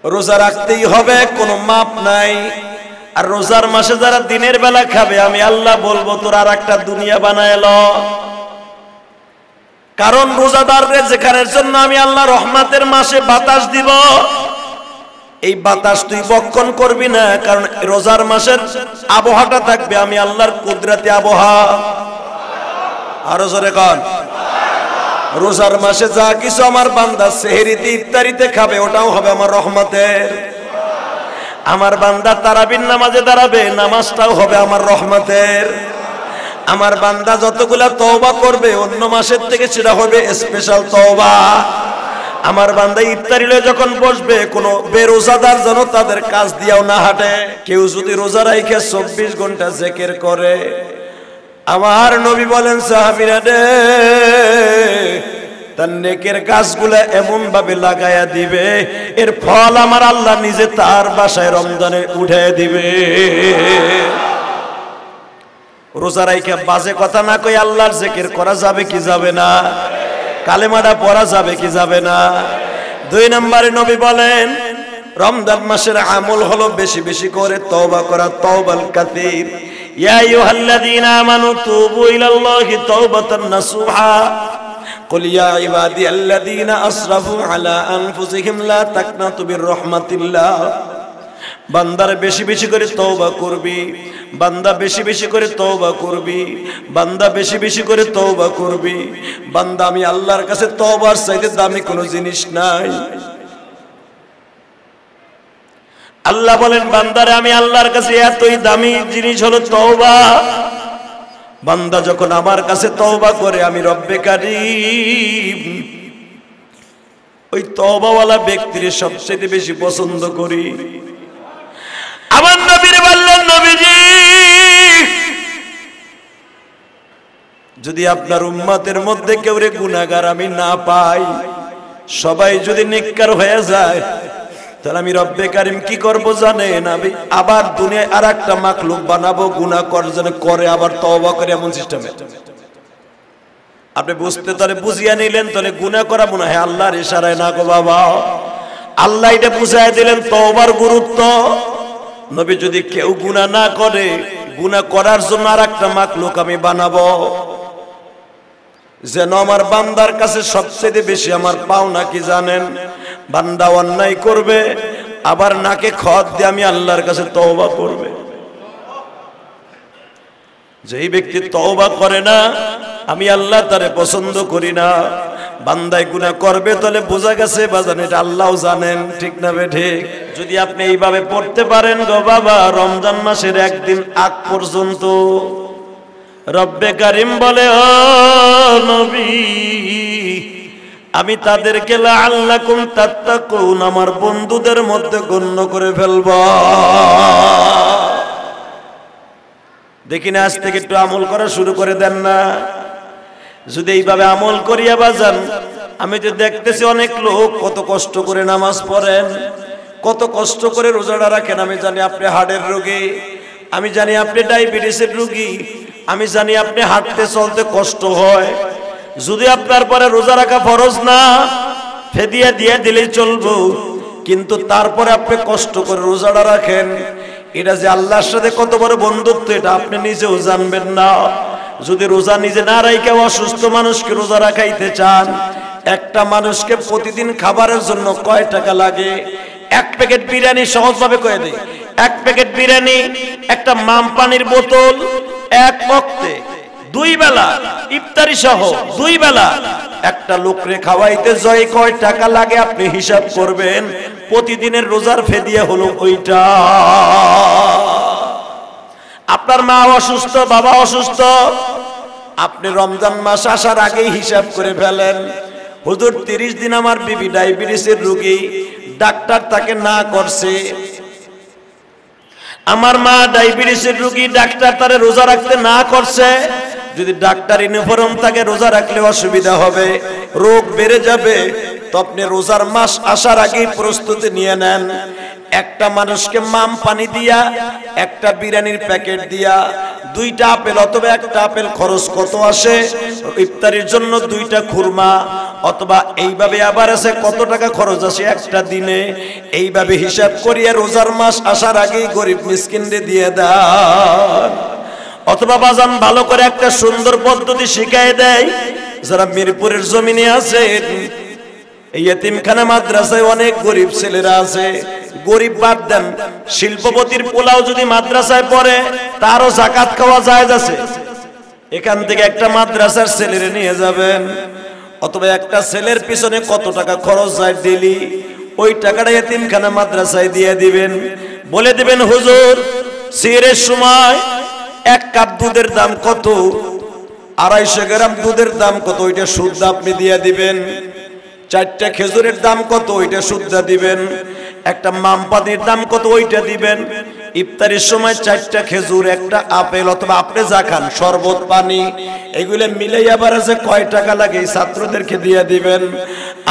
রোজা রাখতেই হবে, কোনো মাপ নাই। আর রোজার মাসে যারা দিনের বেলা খাবে, আমি আল্লাহ বলবো তোর আর একটা দুনিয়া বানায় ল। কারণ রোজাদারদের যেখানের জন্য আমি আল্লাহ রহমতের মাসে বাতাস দিব, এই বাতাস তুই বক্ষণ করবি না। কারণ রোজার মাসের আবহাওয়াটা থাকবে আমি আল্লাহর কুদরতি আবহাওয়া। আরো জোরে কন। রোজার মাসে যা কিছু আমার বান্দা সেহরিতে ইফতারিতে খাবে, ওটাও হবে আমার রহমতের। আমার বান্দা তারাবির নামাজে দাঁড়াবে, নামাজটাও হবে আমার রহমতের। আমার বান্দা যতগুলা তওবা করবে অন্য মাসের থেকে সেটা হবে স্পেশাল তওবা। আমার বান্দা ইফতারি লয়ে যখন বসবে, কোনো বেরোজাদার যেন তাদের কাজ দিয়াও না হাঁটে। কেউ যদি রোজা রাইখে 24 ঘন্টা জিকির করে, আমার নবী বলেন সাহাবীরা রে, তার নেকের গাছগুলা এমন ভাবে লাগায়া দিবে, এর ফল আমার আল্লাহ নিজে তার বাসায় রমজানে উঠে দিবে। রোজা রাইখা বাজে কথা না কই আল্লাহর জিকির করা যাবে কি যাবে না? কালেমাটা পড়া যাবে কি যাবে না? 2 নম্বরে নবী বলেন রমজান মাসের আমল হলো বেশি বেশি করে তওবা করা, তওবাল কাসীর। ইয়া আইয়ুহাল্লাযীনা আমানু তুবু ইলাল্লাহি তাওবাতান নাসুহা কুল ইয়া ইবাদিয়াল্লাযীনা আসরাফু আলা আনফুসিহিম লা তাকনাতু মির রাহমাতিল্লাহ। বান্দার বেশি বেশি করে তওবা করবি, বান্দা বেশি বেশি করে তওবা করবি, বান্দা বেশি বেশি করে তওবা করবি। বান্দা আমি আল্লাহর কাছে তওবার চাইতে দামি কোনো জিনিস নাই। আল্লাহ বলেন বান্দারে আমি আল্লাহর কাছে এতই দামি জিনিস হলো তওবা। বান্দা যখন আমার কাছে তওবা করে, আমি রব্বে কারীম ওই তওবাওয়ালা ব্যক্তির সবচেয়ে বেশি পছন্দ করি। আমার নবীর বললেন নবীজি, যদি আপনার উম্মতের মধ্যে কেউ রে গুনাহগার আমি না পাই, সবাই যদি নেককার হয়ে যায়, তাহলে আমি রব্বে কারীম কি করব জানেন? আমি আবার দুনিয়ায় আর একটা মাখলুক বানাবো, গুনাহ করে আবার তওবা করে, এমন সিস্টেমে। আপনি বুঝতে তাহলে বুঝিয়ে নিলেন, তাহলে গুনাহ করা মনে হয় আল্লাহর ইশারায় না গো বাবা। আল্লাহ এটা বুঝায় দিলেন তওবার গুরুত্ব। নবী যদি কেউ গুনাহ না করে, গুনাহ করার জন্য আর একটা মাখলুক আমি বানাবো, যেন আমার বান্দার কাছে সবচেয়ে বেশি আমার পাওনা কি জানেন? বান্দা অন্যায় করবে, আবার নাকে খত দিয়ে আমি আল্লাহর কাছে তওবা করবে। যেই ব্যক্তি তওবা করে না, আমি আল্লাহ তারে পছন্দ করি না। বান্দায় গুনাহ করবে, তাহলে বোঝা গেছে বাজান এটা আল্লাহও জানেন, ঠিক না বে ঠিক? যদি আপনি এইভাবে পড়তে পারেন গো বাবা, রমজান মাসের একদিন আগ পর্যন্ত রব্বে কারীম বলে ও নবী, আমি তাদেরকে লাআল্লাকুম তাত্তাকুন আমার বন্ধুদের মধ্যে গণ্য করে ফেলব। দেখি না আজ থেকে একটু আমল করা শুরু করে দেন না। যদি এইভাবে আমল করিয়া বাজান, আমি তো দেখতেছি অনেক লোক কত কষ্ট করে নামাজ পড়েন, কত কষ্ট করে রোজাটা রাখেন। আমি জানি আপনি হার্টের রোগী, আমি জানি আপনি ডায়াবেটিসের রোগী, আমি জানি আপনি হাঁটতে চলতে কষ্ট হয়। যদি আপনার পরে রোজা রাখা ফরজ না, ফেদিয়া দিয়ে দিলেই চলবো, কিন্তু তারপরে আপনি কষ্ট করে রোজাটা রাখেন, এটা যে আল্লাহর সাথে কত বড় বন্ধুত্ব এটা আপনি নিজেও জানবেন না। যদি রোজা নিজে না রাখা অসুস্থ মানুষকে রোজা রাখাইতে চান, একটা মানুষকে প্রতিদিন খাবারের জন্য কয় টাকা লাগে? 1 প্যাকেট বিরিয়ানি, সহজভাবে কয়ে দেই, 1 প্যাকেট বিরিয়ানি, একটা মাম পানির বোতল, এক ওয়াক্তে 2 বেলা ইফতারি সহ 2 বেলা একটা লোকরে খাওয়াইতে জয় কয় টাকা লাগে আপনি হিসাব করবেন। প্রতিদিনের রোজার ফেদিয়া হলো ওইটা। আপনার মা অসুস্থ, বাবা অসুস্থ, আপনি রমজান মাস আসার আগেই হিসাব করে ফেলেন, হুজুর 30 দিন আমার বিবি ডায়াবেটিসের রোগী, ডাক্তার তাকে না করছে। আমার মা ডায়াবেটিসের রোগী, ডাক্তার তারে রোজা রাখতে না করছে। যদি ডাক্তার ইউনিফর্ম থাকে রোজা রাখলে অসুবিধা হবে, রোগ বেড়ে যাবে। তো আপনি রোজার মাস আসার আগেই প্রস্তুতি নিয়ে নেন। একটা মানুষকে মাম পানি দিয়া, একটা বিরিয়ানির প্যাকেট দিয়া, 2টা আপেল অথবা একটা আপেল খরচ কত আসে ইফতারির জন্য, 2টা খুরমা অথবা এইভাবে আবার আছে কত টাকা খরচ আসে একটা দিনে। এইভাবে হিসাব করিয়া রোজার মাস আসার আগেই গরিব মিসকিনদের দিয়ে দেন। অথবা বাজান ভালো করে একটা সুন্দর পদ্ধতি শিখায় দেয়, যারা মিরপুরের জমিনে আছে এই এতিমখানা মাদ্রাসায় অনেক গরিব ছেলেরা আছে, গরিব বাদ দেন, শিল্পপতির পোলাও যদি মাদ্রাসায় পড়ে তারও যাকাত খাওয়া জায়েজ আছে। এখান থেকে একটা মাদ্রাসার ছেলেরে নিয়ে যাবেন, অথবা একটা ছেলের পিছনে কত টাকা খরচ যায় ডেইলি, ওই টাকাটা এতিমখানা মাদ্রাসায় দিয়ে দিবেন। বলে দিবেন হুজুর সিহরের সময় 1 কাপ দুধের দাম কত, 250 গ্রাম দুধের দাম কত, ওইটা শুদ্ধ আপনি দিয়ে দিবেন। 4টা খেজুরের দাম কত, ওইটা শুদ্ধ দিবেন। একটা মামপানির দাম কত, ওইটা দিবেন। ইফতারের সময় 4টা খেজুর, একটা আপেল অথবা আপনি যা খান, শরবত, পানি, এগুলো মিলাই আবার আছে কয় টাকা লাগে ছাত্রদেরকে দিয়ে দিবেন।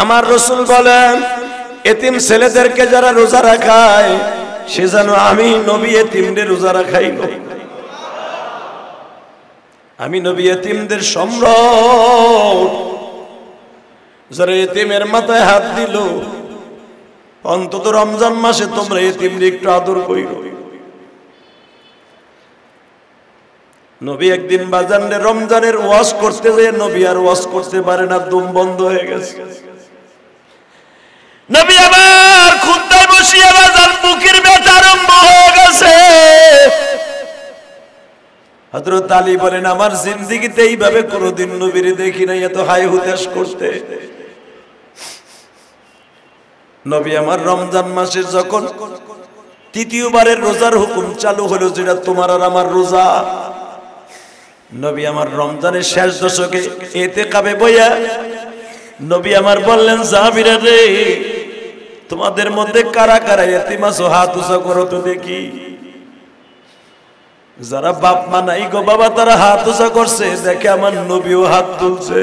আমার রাসূল বলেন এতিম ছেলেদেরকে যারা রোজা রাখায় সে যেন আমি নবী এতিমদের রোজা রাখাইল। আমি নবী এতিমদের সম্রাট। যারা এতিমের মাথায় হাত দিল, অন্তত রমজান মাসে তোমরা এতিমদের একটু আদর কইরো। নবী একদিন বাজারে রমজানের ওয়াজ করতে যেয়ে নবী আর ওয়াজ করতে পারে না, দম বন্ধ হয়ে গেছে। নবী আবার খুতবায় বসিয়া বাজার বুকের ব্যথা আরম্ভ হয়ে গেছে। হযরত আলী বলেন আমার জিন্দেগিতে এইভাবে কোনোদিন নবীর দেখি নাই এত হাই হুতাশ করতে। নবী আমার রমজান মাসে যখন 3য়বারের রোজার হুকুম চালু হলো, যেটা তোমার আর আমার রোজা, নবী আমার রমজানের শেষ দশকে ইতিকাফে বইয়া নবী আমার বললেন সাহাবীরা রে, তোমাদের মধ্যে কারা কারা এতিম আছো হাত উঁচা করো তো দেখি। যারা বাপ মা নাই গো বাবা তারা হাত উঁচা করছে, দেখে আমার নবীও হাত তুলছে।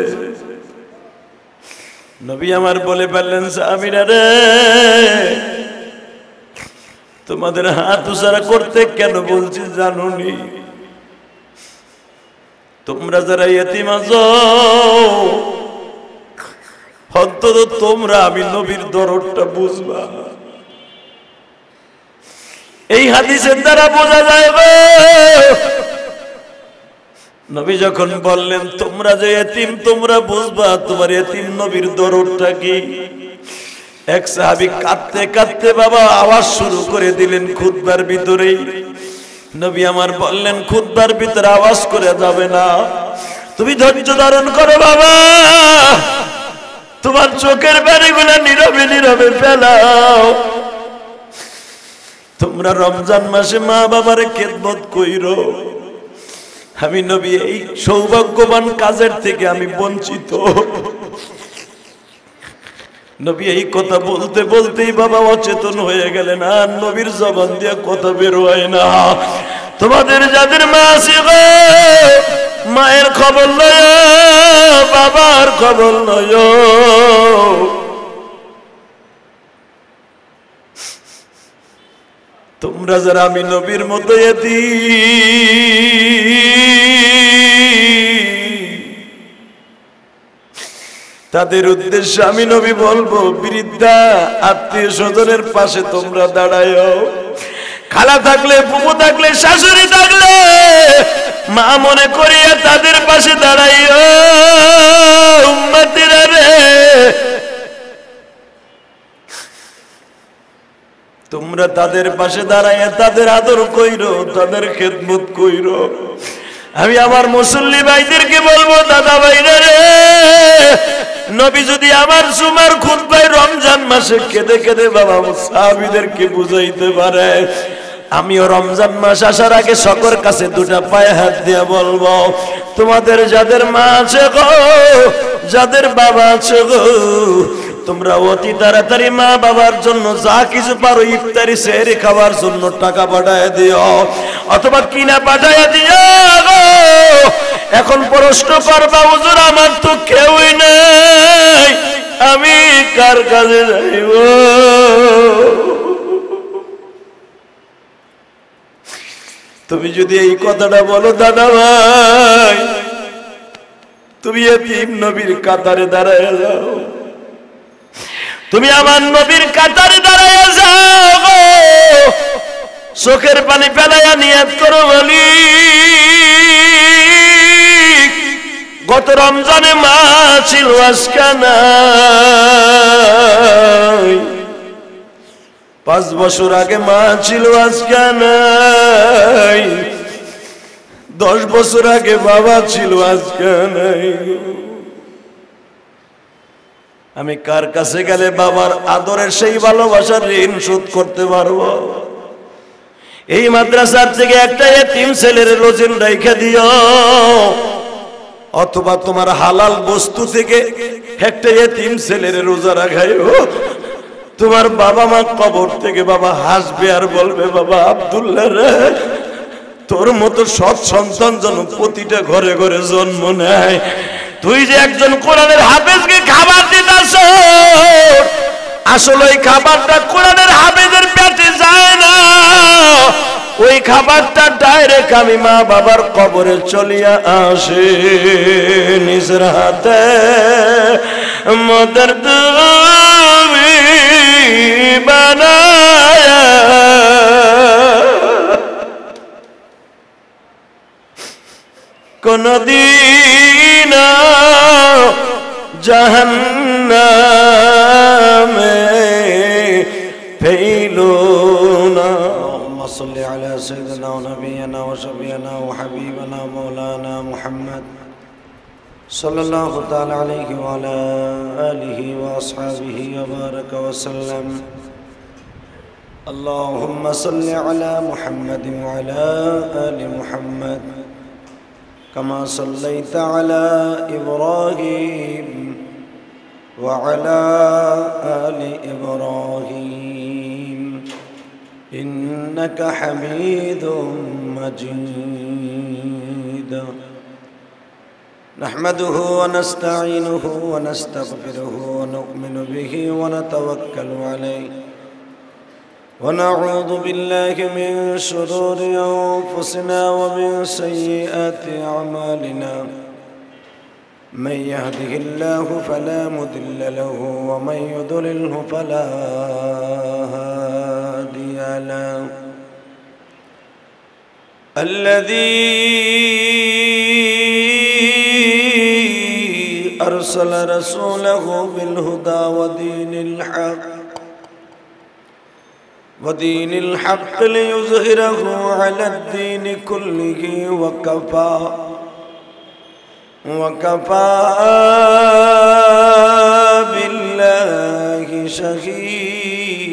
নবী আমার বলে বললেন সাহাবীরা রে, তোমাদের হাত উঁচা করতে কেন বলছি জানোনি? তোমরা যারা এতিম আছো অন্তত তোমরা আমি নবীর দরদটা বুঝবা। এই হাদিসের দ্বারা বোঝা যায় গো, নবী যখন বললেন তোমরা যে এতিম তোমরা বুঝবা তোমার এতিম নবীর দরদটা কি। এক সাহাবী কাঁদতে কাঁদতে বাবা আওয়াজ শুরু করে দিলেন খুতবার ভিতরেই। নবী আমার বললেন খুতবার ভিতরে আওয়াজ করে যাবে না, তুমি ধৈর্য ধারণ করো বাবা, তোমার চোখের পানিগুলো নীরবে নীরবে ফেলাও। তোমরা রমজান মাসে মা বাবার খেদমত কইরো। আমি নবী এই সৌভাগ্যবান কাজের থেকে আমি বঞ্চিত। নবী এই কথা বলতে বলতেই বাবা অচেতন হয়ে গেলেন, আর নবীর জবান দিয়ে কথা বের হয় না। তোমাদের যাদের মা আছে গো, মায়ের খবর নয়, বাবার খবর নয়। তোমরা যারা আমি নবীর মতো তাদের উদ্দেশ্যে আমি নবী বলবো, বৃদ্ধা আত্মীয় স্বজনের পাশে তোমরা দাঁড়ায়ও। খালা থাকলে, ফুফু থাকলে, শাশুড়ি থাকলে মা মনে করিয়া তাদের পাশে দাঁড়াইও। উম্মতিরা রে, তোমরা তাদের পাশে দাঁড়াইয়া তাদের আদর কইরো, তাদের খেদমত কইরো। আমি আমার মুসল্লি ভাইদেরকে বলবো, দাদা ভাইরা রে, নবী যদি আমার জুমার খুতবায় রমজান মাসে কেঁদে কেঁদে বাবা সাহাবীদেরকে বুঝাইতে পারে, আমিও রমজান মাস আসার আগে সকর কাছে 2টা পায়ে হাত দিয়ে বলবো, তোমাদের যাদের মা আছে গো, যাদের বাবা আছে গো, তোমরা অতি তাড়াতাড়ি মা বাবার জন্য যা কিছু পারো ইফতারি সেহরি খাওয়ার জন্য টাকা পাঠায় দিও, অথবা কিনা পাঠায় দিও গো। এখন প্রশ্ন করবা, হুজুর আমার তো কেউই নেই, আমি কার কাছে যাইব? তুমি যদি এই কথাটা বলো দাদা ভাই, তুমি এতিম নবীর কাতারে দাঁড়ায় যাও, তুমি আমার নবীর কাতারে দাঁড়ায় যাও, চোখের পানি ফেলাইয়া নিয়ত করো বলি গত রমজানে মা ছিল আজকে নাই, 5 বছর আগে মা ছিল আজকে নাই, 10 বছর আগে বাবা ছিল আজকে নাই। আমি কার কাছে গেলে বাবার আদরের সেই ভালোবাসার ঋণ শোধ করতে পারবো? এই মাদ্রাসার থেকে একটা এতিম ছেলের রোজেন রাইখা দিও, অথবা তোমার হালাল বস্তু থেকে একটা এতিম ছেলের রোজা রাখাইও। তোমার বাবা মা কবর থেকে বাবা হাসবে আর বলবে বাবা আব্দুল্লাহ রে, তোর মতো সৎ সন্তান যেন প্রতিটা ঘরে ঘরে জন্ম নেয়। তুই যে একজন কোরআনের হাফেজকে খাবার দিতাছ, আসলে ওই খাবারটা কোরআনের হাফেজের পেটে যায় না, ওই খাবারটা ডাইরেক্ট আমি মা বাবার কবরে চলিয়া আসে। নিজের হাতে মদর তুমি বানায়া কোনদিন জাহান্নামে ফেলো না। اللهم صل على سيدنا ونبينا وشفيعنا وحبيبنا مولانا محمد صلى الله تعالى عليه وعلى آله وأصحابه وبارك وسلم. اللهم صل على محمد وعلى آل محمد كما صليت على إبراهيم وعلى آل إبراهيم إنك حميد مجيد. نحمده ونستعينه ونستغفره ونؤمن به ونتوكل عليه ونعوذ بالله من شرور أنفسنا ومن سيئات أعمالنا. من يهده الله فلا مضل له ومن يضلله فلا هادي له. الذي أرسل رسوله بالهدى ودين الحق ليظهره على الدين كله وكفى بالله شهيدا.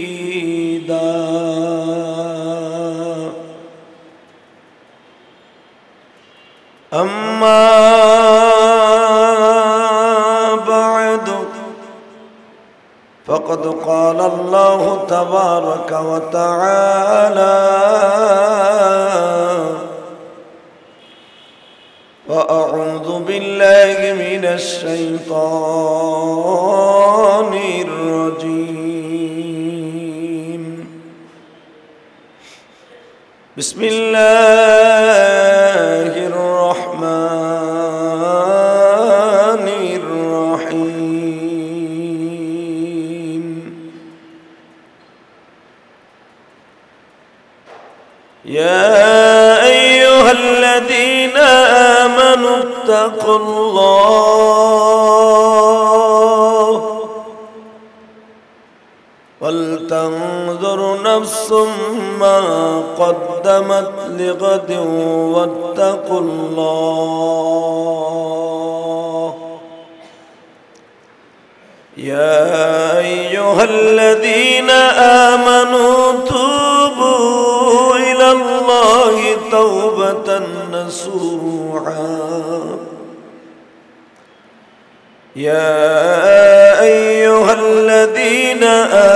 أما بعد فقد قال الله تبارك وتعالى وأعوذ بالله من الشيطان الرجيم. بسم الله الرحمن الرحيم. يا أيها الذين آمنوا اتقوا الله ولتنظر نفس ما قدمت لغد واتقوا الله. يا أيها الذين آمنوا توبوا إلى الله توبة نصوحا. يا أيها الذين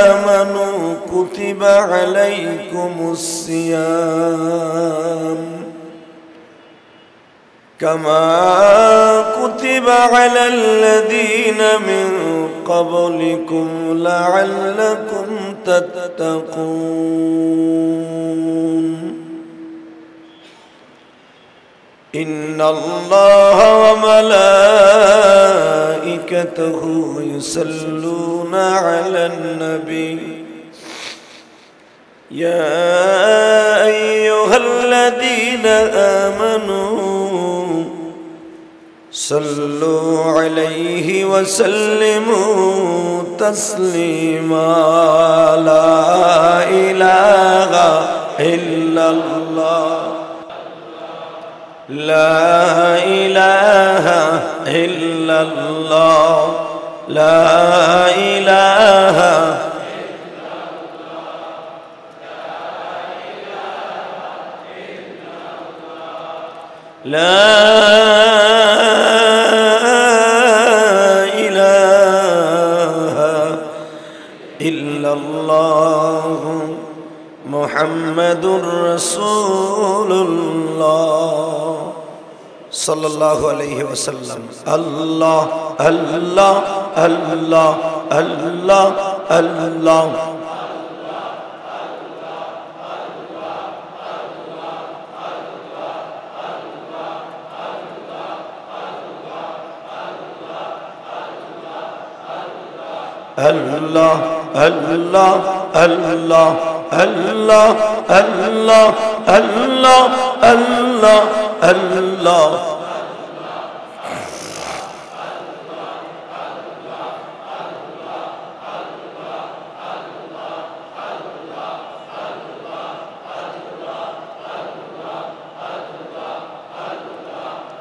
آمنوا كتب عليكم الصيام كما كتب على الذين من قبلكم لعلكم تتقون. ইন্নাল্লাহা ওয়া মালাইকাতাহু ইউসাল্লুনা আলান নবী ইয়া আইয়ুহাল্লাযীনা আমানু সাল্লু আলাইহি ওয়া সাল্লিমু তাসলিমা লা ইলাহা ইল্লাল্লাহ লা ইলাহা ইল্লাল্লাহ লা ইলাহা লা ইলাহা ইল্লাল্লাহ মুহাম্মাদুর রাসূলুল্লাহ সাল্লাল্লাহু আলাইহি ওয়াসাল্লাম। আল্লাহ আল্লাহ আল্লাহ আল্লাহ আল্লাহ Allah Allah Allah Allah Allah Allah Allah Allah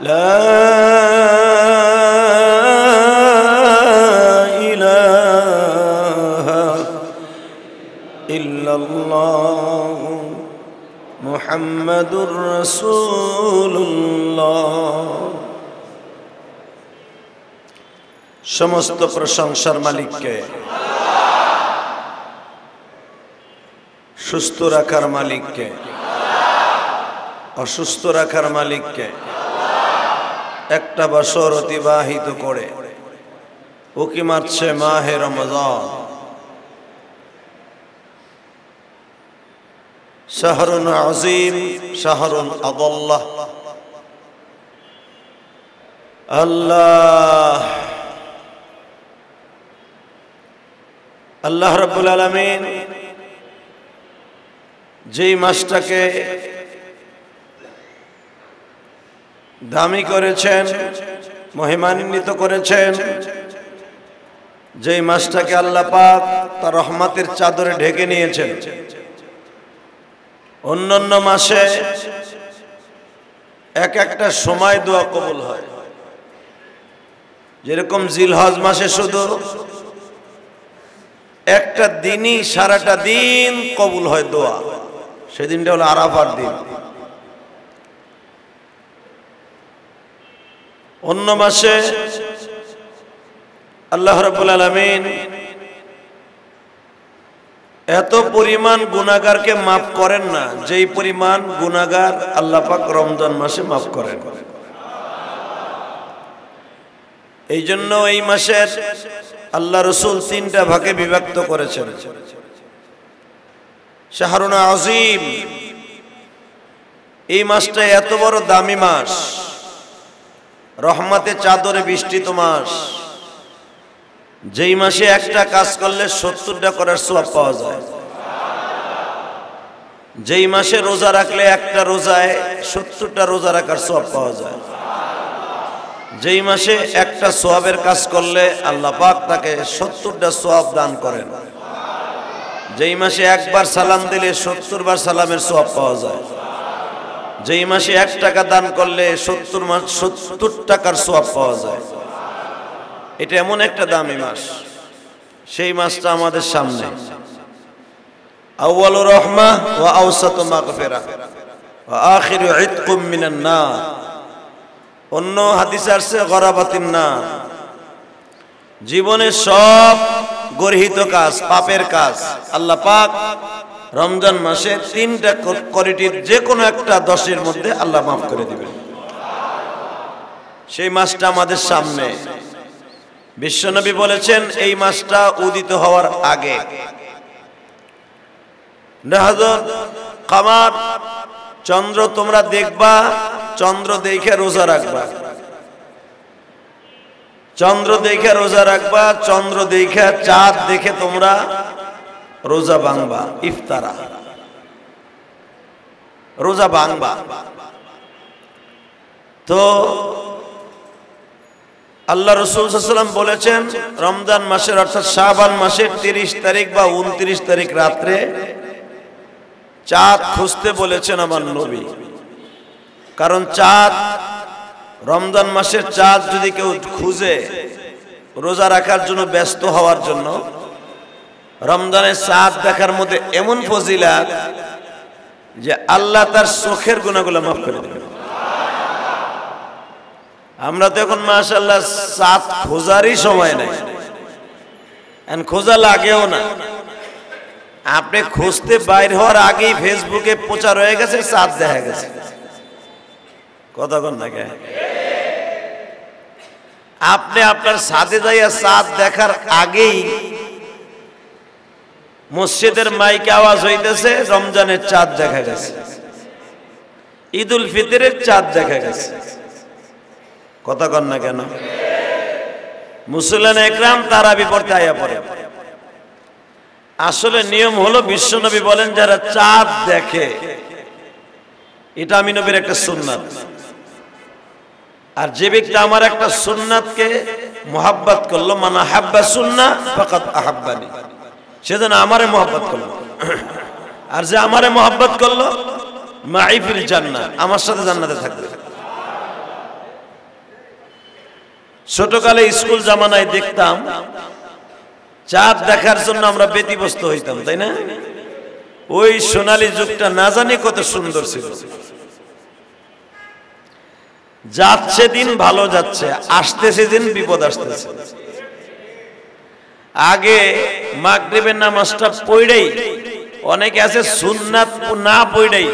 La ইল্লাল্লাহ মুহাম্মাদুর রাসূলুল্লাহ। সমস্ত প্রশংসার মালিককে, সুস্থ রাখার মালিককে, অসুস্থ রাখার মালিককে, একটা বছর অতিবাহিত করে উকি মারছে মাহে রমজান। শাহরুন আজিম শাহরুন আদাল্লাহ। আল্লাহ আল্লাহ রাব্বুল আলামিন যেই মাসটাকে দামি করেছেন, মহিমান্বিত করেছেন, যেই মাসটাকে আল্লাহ পাক তার রহমতের চাদরে ঢেকে নিয়েছেন। অন্যান্য মাসে এক একটা সময় দোয়া কবুল হয়, যেরকম জিলহজ মাসে শুধু একটা দিনই সারাটা দিন কবুল হয় দোয়া, সেদিনটা হলো আরাফার দিন। অন্য মাসে আল্লাহ রাব্বুল আলামিন এত পরিমাণ গুনাহগারকে মাফ করেন না যেই পরিমাণ গুনাহগার আল্লাহ পাক রমজান মাসে মাফ করেন। এই জন্য এই মাসের আল্লাহ রাসূল তিনটা ভাগে বিভক্ত করেছেন। শাহরুন আজিম, এই মাসটা এত বড় দামি মাস, রহমতের চাদরে বৃষ্টিত মাস, যেই মাসে একটা কাজ করলে 70টা করার সওয়াব পাওয়া যায়। যেই মাসে রোজা রাখলে একটা রোজায় 70টা রোজা রাখার সওয়াব পাওয়া যায়। যেই মাসে একটা সওয়াবের কাজ করলে আল্লাহ পাক তাকে 70টা সওয়াব দান করেন। যেই মাসে একবার সালাম দিলে 70 বার সালামের সওয়াব পাওয়া যায়। যেই মাসে 1 টাকা দান করলে 70 টাকার সওয়াব পাওয়া যায়। এটা এমন একটা দামি মাস, সেই মাসটা আমাদের সামনে। আউয়ালুর রাহমাহ ওয়া আওসাতু মাগফিরাহ ওয়া আখিরু ইতকুম মিনান নার। অন্য হাদিসে আছে গরাবাতিন নার। জীবনের সব গর্হিত কাজ, পাপের কাজ আল্লাহ পাক রমজান মাসে 3টা কোয়ালিটির যে কোনো একটা 10-এর মধ্যে আল্লাহ মাফ করে দিবেন। সেই মাসটা আমাদের সামনে। বিশ্বনবী বলেছেন এই মাসটা উদিত হওয়ার আগে নাহজর কামার, চন্দ্র তোমরা দেখবা চন্দ্র দেখে রোজা রাখবা, চন্দ্র দেখে রোজা রাখবা, চন্দ্র দেখে চাঁদ দেখে তোমরা রোজা ভাঙবা, ইফতারা রোজা ভাঙবা। তো আল্লাহ রাসূল সাল্লাল্লাহু আলাইহি ওয়াসাল্লাম বলেছেন রমজান মাসের অর্থাৎ শাবান মাসের 30 তারিখ বা 29 তারিখ রাত্রে চাঁদ খুঁজতে বলেছেন আমার নবী। কারণ চাঁদ, রমজান মাসের চাঁদ যদি কেউ খুঁজে রোজা রাখার জন্য ব্যস্ত হওয়ার জন্য, রমজানের চাঁদ দেখার মধ্যে এমন ফজিলাত যে আল্লাহ তার চোখের গুনাহগুলো মাফ করে দেবেন। আমরা তো এখন মাশাআল্লাহ চাঁদ খোঁজারই সময় নাই, এখন খোঁজা লাগেও না। আপনি খুঁজতে বাইর হওয়ার আগেই ফেসবুকে প্রচার হয়ে গেছে চাঁদ দেখা গেছে, কথা কন না কেন? আপনি আপনার ছাদে যাইয়া চাঁদ দেখার আগেই মসজিদের মাইকে আওয়াজ হইতেছে রমজানের চাঁদ দেখা গেছে, ঈদুল ফিতরের চাঁদ দেখা গেছে, কথা কন না কেন? মুসল্লিন একরাম তারাবি পড়তে আয়া পড়ে। আসলে নিয়ম হলো বিশ্বনবী বলেন যারা চাঁদ দেখে, এটা আমি নবীর একটা সুন্নাত। আর যে ব্যক্তি আমার একটা সুন্নাতকে মুহাব্বত করলো, মানা হাব্বা সুন্নাহ ফাকাদ আহাব্বানি, সে যেন আমারে মুহাব্বত করলো। আর যে আমারে মুহাব্বত করলো মাই ফিল জান্নাহ, আমার সাথে জান্নাতে থাকবে। ছোটকালে স্কুল জামানায় দেখতাম চাঁদ দেখার জন্য আমরা ব্যতিব্যস্ত হইতাম, তাই না? ওই সোনালী যুগটা না জানি কত সুন্দর ছিল। যাচ্ছে দিন ভালো যাচ্ছে, আসতেছে দিন বিপদ আসতেছে। আগে মাগরিবের নামাজটা পড়েই, অনেকে আছে সুন্নাত না পড়েই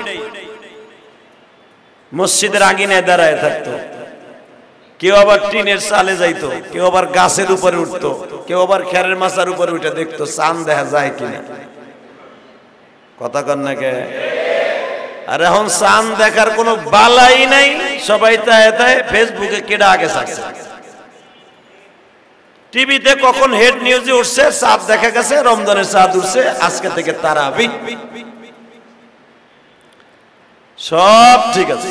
মসজিদের আঙিনায় দাঁড়ায় থাকতো, কেউ আবার টিনের চালে যাইতো, কেউ আবার গাছের উপরে উঠতো, কেউ আবার খেরের মাচার উপরে উঠে দেখতো চাঁদ দেখা যায় কিনা, কথা কন না কে? আর এখন চাঁদ দেখার কোনো বালাই নাই, সবাই তাই তাই ফেসবুকে কেডা আগে থাকছে, টিভিতে কখন হেড নিউজে উঠছে চাঁদ দেখা গেছে, রমজানের চাঁদ উঠছে, আজকে থেকে তারাবি, সব ঠিক আছে।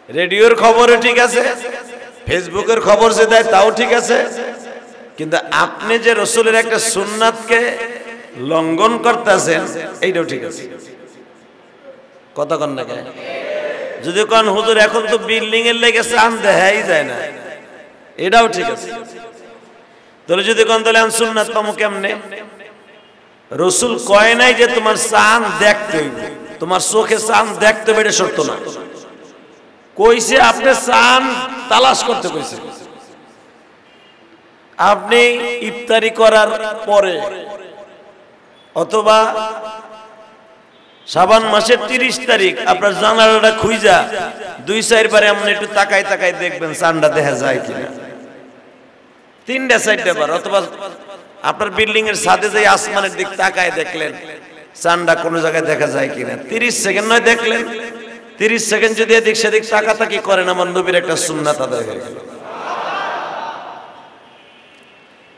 রেডিওর খবরও ঠিক আছে, ফেসবুকের খবর যে দেয় তাও ঠিক আছে, কিন্তু আপনি যে রাসূলের একটা সুন্নাতকে লঙ্ঘন করতেছেন এইটাও ঠিক আছে, কথা কন না কেন? যদি কোন হুজুর এখন তো বিল্ডিং এর লেগে চাঁদ দেখাই যায় না, এটাও ঠিক আছে। তাহলে যদি কোন তাহলে সুন্নাত পামু কেমনে? রাসূল কয় নাই যে তোমার চাঁদ দেখতে হইবে, তোমার চোখে চাঁদ দেখতে হবে, এটা শর্ত না। কইছে আপনি চাঁদ তালাশ করতে কইছে। আপনি ইফতারি করার পরে অথবা শাবান মাসের 30 তারিখ আপনার জানালাটা খুইজা 2-4 বারে এমন একটু তাকাই তাকাই দেখবেন চাঁদটা দেখা যায় কিনা, 3-4 বার। অথবা আপনার বিল্ডিং এর ছাদে যাই আসমানের দিক তাকায় দেখলেন চাঁদটা কোন জায়গায় দেখা যায় কিনা, 30 সেকেন্ড নয় দেখলেন, 30 সেকেন্ড যদি এদিক সেদিক তাকাতাকি করেন, আমার নবীর একটা সুন্নাত আদায় হয়ে গেল।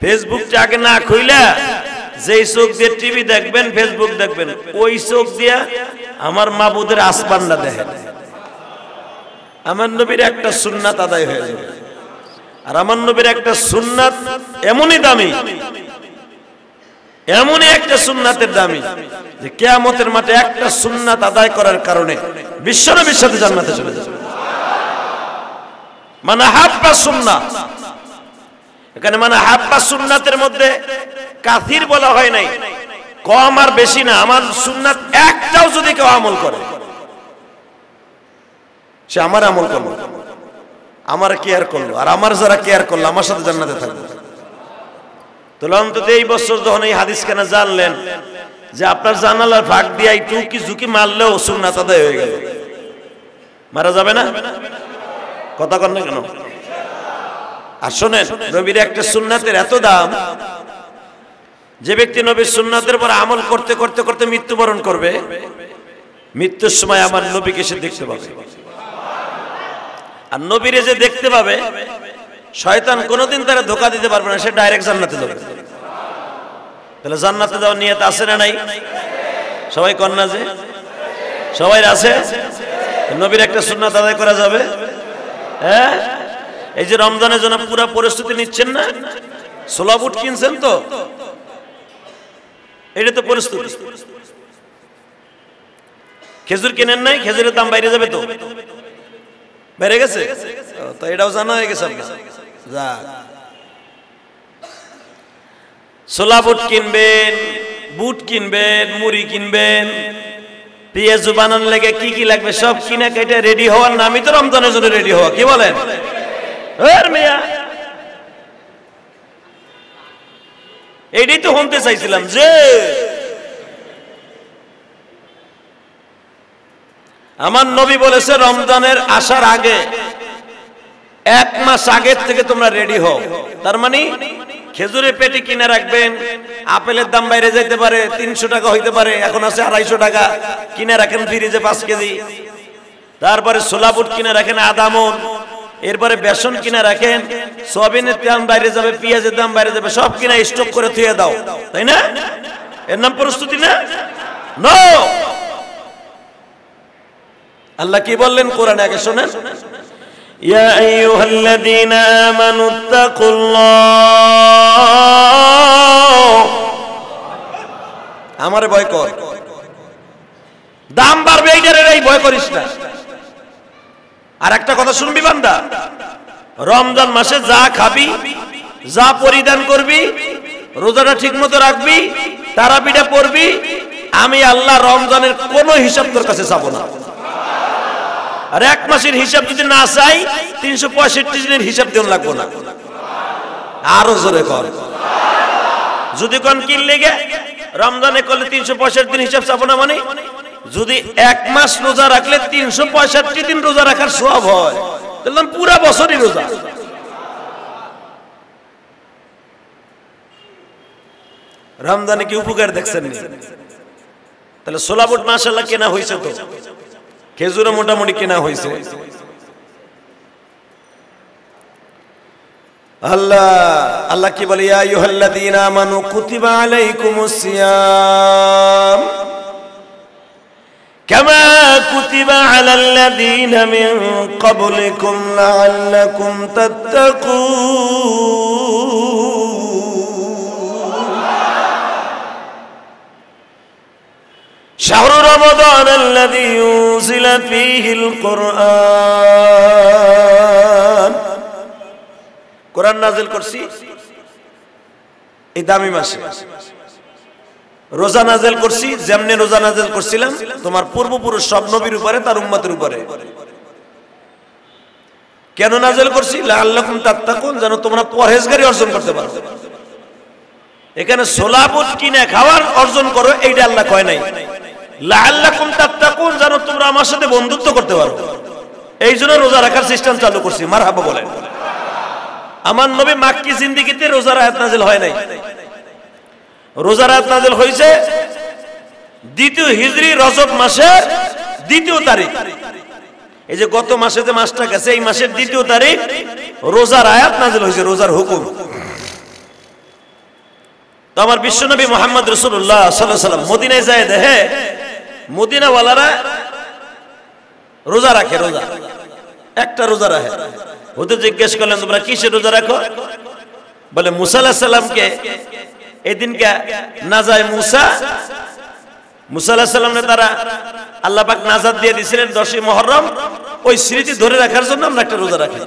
ফেসবুকটা আগে না খুইলা যেই চোখ দিয়ে টিভি দেখবেন, ফেসবুক দেখবেন, ওই চোখ দিয়ে আমার মাবুদের আসমানটা দেখেন, আমার নবীর একটা সুন্নাত আদায় হয়ে যাবে। আর আমার নবীর একটা সুন্নাত এমনই দামি, এমনই একটা সুন্নাতের দামি যে কিয়ামতের মাঠে একটা সুন্নাত আদায় করার কারণে বিশ্বনবীর সাথে জান্নাতে চলে যাবে। মানে হাব্বা সুন্নাহ, এখানে মানে হাব্বা সুন্নাতের মধ্যে কাসির বলা হয় নাই, কম আর বেশি না। আমার সুন্নাত একটাও যদি কেউ আমল করে, সে আমার আমল করলো, আমার কেয়ার করলো, আর আমার যারা কেয়ার করলো আমার সাথে জান্নাতে থাকবে। তাহলে অন্তত এই বছর যখন এই হাদিস কেন জানলেন যে আপনার জানালার ফাঁক দিয়ে একটু কি ঝুঁকি মারলেও সুন্নাত আদায় হয়ে গেল, মারা যাবে না, কথা কন না কেন? আর শোনেন, নবীর একটা সুন্নাতের এত দাম, যে ব্যক্তি নবীর সুন্নাতের উপর আমল করতে করতে করতে মৃত্যুবরণ করবে, মৃত্যুর সময় আমার নবীকে সে দেখতে পাবে। আর নবীরে যে দেখতে পাবে শয়তান কোনোদিন তারা ধোঁকা দিতে পারবে না, সে ডাইরেক্ট জান্নাতে যাবে। তাহলে জান্নাতে যাওয়ার নিয়ত আছে না নাই? সবাই কন্যা যে সবাই আছে, নবীর একটা সুন্নাত আদায় করা যাবে। হ্যাঁ, এই যে রমজানের জন্য পুরো প্রস্তুতি নিচ্ছেন না, ছোলা বুট কিনছেন তো, এটা তো প্রস্তুতি। খেজুর কেনেন নাই, খেজুরের দাম বাইরে যাবে তো, বেড়ে গেছে তো, এটাও জানা হয়ে গেছে আপনার। যাক, ছোলা বুট কিনবেন, বুট কিনবেন, মুড়ি কিনবেন, পেঁয়াজ বানানোর লেগে কি কি লাগবে সব কিনা কেটে রেডি হওয়ার নামই তো রমজানের জন্য রেডি হওয়া। কি বলেন? এইটাই তো শুনতে চাইছিলাম যে আমার নবী বলেছে রমজানের আসার আগে 1 মাস আগের থেকে তোমরা রেডি হও। তার মানে খেজুরের পেটি কিনে রাখবেন, আপেলের দাম বাইরে যেতে পারে, 300 টাকা হইতে পারে, এখন আছে 250 টাকা, কিনে রাখেন ফ্রিজে 5 কেজি। তারপরে ছোলা বুট কিনে রাখেন আধা মণ, এরপরে বেসন কিনে রাখেন, সয়াবিনের দাম বাইরে যাবে, পেঁয়াজের দাম বাইরে যাবে, সব কিনা স্টক করে থুয়ে দাও, তাই না? এর নাম প্রস্তুতি না? নো। আল্লাহ কি বললেন কোরআনে, আগে শোনেন। ইয়া আইয়ুহাল্লাযীনা আমানুত্তাকুল্লাহ, আমারে ভয় কর, দাম বাড়বে এইটারে এই ভয় করিস না। আর একটা কথা শুনবি বান্দা, রমজান মাসে যা খাবি, যা পরিধান করবি, রোজাটা ঠিকমতো রাখবি, তারাবিটা পড়বি, আমি আল্লাহ রমজানের কোনো হিসাব তোর কাছে চাবো না। আর 1 মাসের হিসাব যদি না চাই, 365 দিনের হিসাব দেওয়া লাগবো না। আরো জোরে কর। যদি কোন কিন লেগে রমজানে করলে 365 দিন হিসাব চাবো না, মানে যদি 1 মাস রোজা রাখলে 365 দিন রোজা রাখার সওয়াব হয়, তাহলে পুরো বছরই রোজা। রমজানে কি উপকার দেখছেন? তাহলে ছোলা বুট মাশাআল্লাহ কেনা হয়েছে, তো খেজুরও মোটামুটি কেনা হয়েছে। আল্লাহ কি বলে, ইয়া আইয়ুহাল্লাযীনা আমানু কুতিবা আলাইকুমুস সিয়াম কামা কুতিবা আলাল্লাযীনা মিন ক্বাবলিকুম লাআল্লাকুম তাত্তাকুন। শাহরু রমাদান আল্লাযী উনজিলা ফীহিল কুরআন, কোরআন নাযিল করছি এই দামি মাসে। রোজা নাযিল করছি যেমনি রোজা নাযিল করছিলাম তোমার পূর্বপুরুষ সব নবীর উপরে, তার উম্মতের উপরে। কেন নাযিল করছি? লাআল্লাকুম তাত্তাকুন, যেন তোমরা পরহেজগারি অর্জন করতে পারো। এখানে ছোলা বুট কিনে খাওয়ার অর্জন করো, এইটা আল্লাহ কয় নাই। লাআল্লাকুম তাত্তাকুন, যেন তোমরা আমার সাথে বন্ধুত্ব করতে পারো, এই জন্য রোজা রাখার সিস্টেম চালু করছি। মারহাবা বলেন। আমার নবী মাক্কি জিন্দেগিতে রোজার আয়াত নাযিল হয় নাই। রোজার আয়াত নাযিল হয়েছে 2য় হিজরি রজব মাসের 2য় তারিখ। এই যে গত মাসে যে মাসটা গেছে, এই মাসের 2য় তারিখ রোজার আয়াত নাযিল হয়েছে, রোজার হুকুম। তো আমার বিশ্বনবী মুহাম্মদ রাসূলুল্লাহ সাল্লাল্লাহু আলাইহি ওয়াসাল্লাম মদিনায় যায়, দেখে মদিনাওয়ালারা রোজা রাখে, রোজা একটা রোজা রাখে। ওতে জিজ্ঞেস করলেন, তোমরা কিসের রোজা রাখো? বলে মুসা আলাইহিস সালামকে এদিনকে না যায়, মুসা আলাইহিস সালামকে তারা আল্লাহ পাক নাজাত দিয়ে দিয়েছিলেন 10ই মুহররম, ওই স্মৃতি ধরে রাখার জন্য আমরা একটা রোজা রাখি।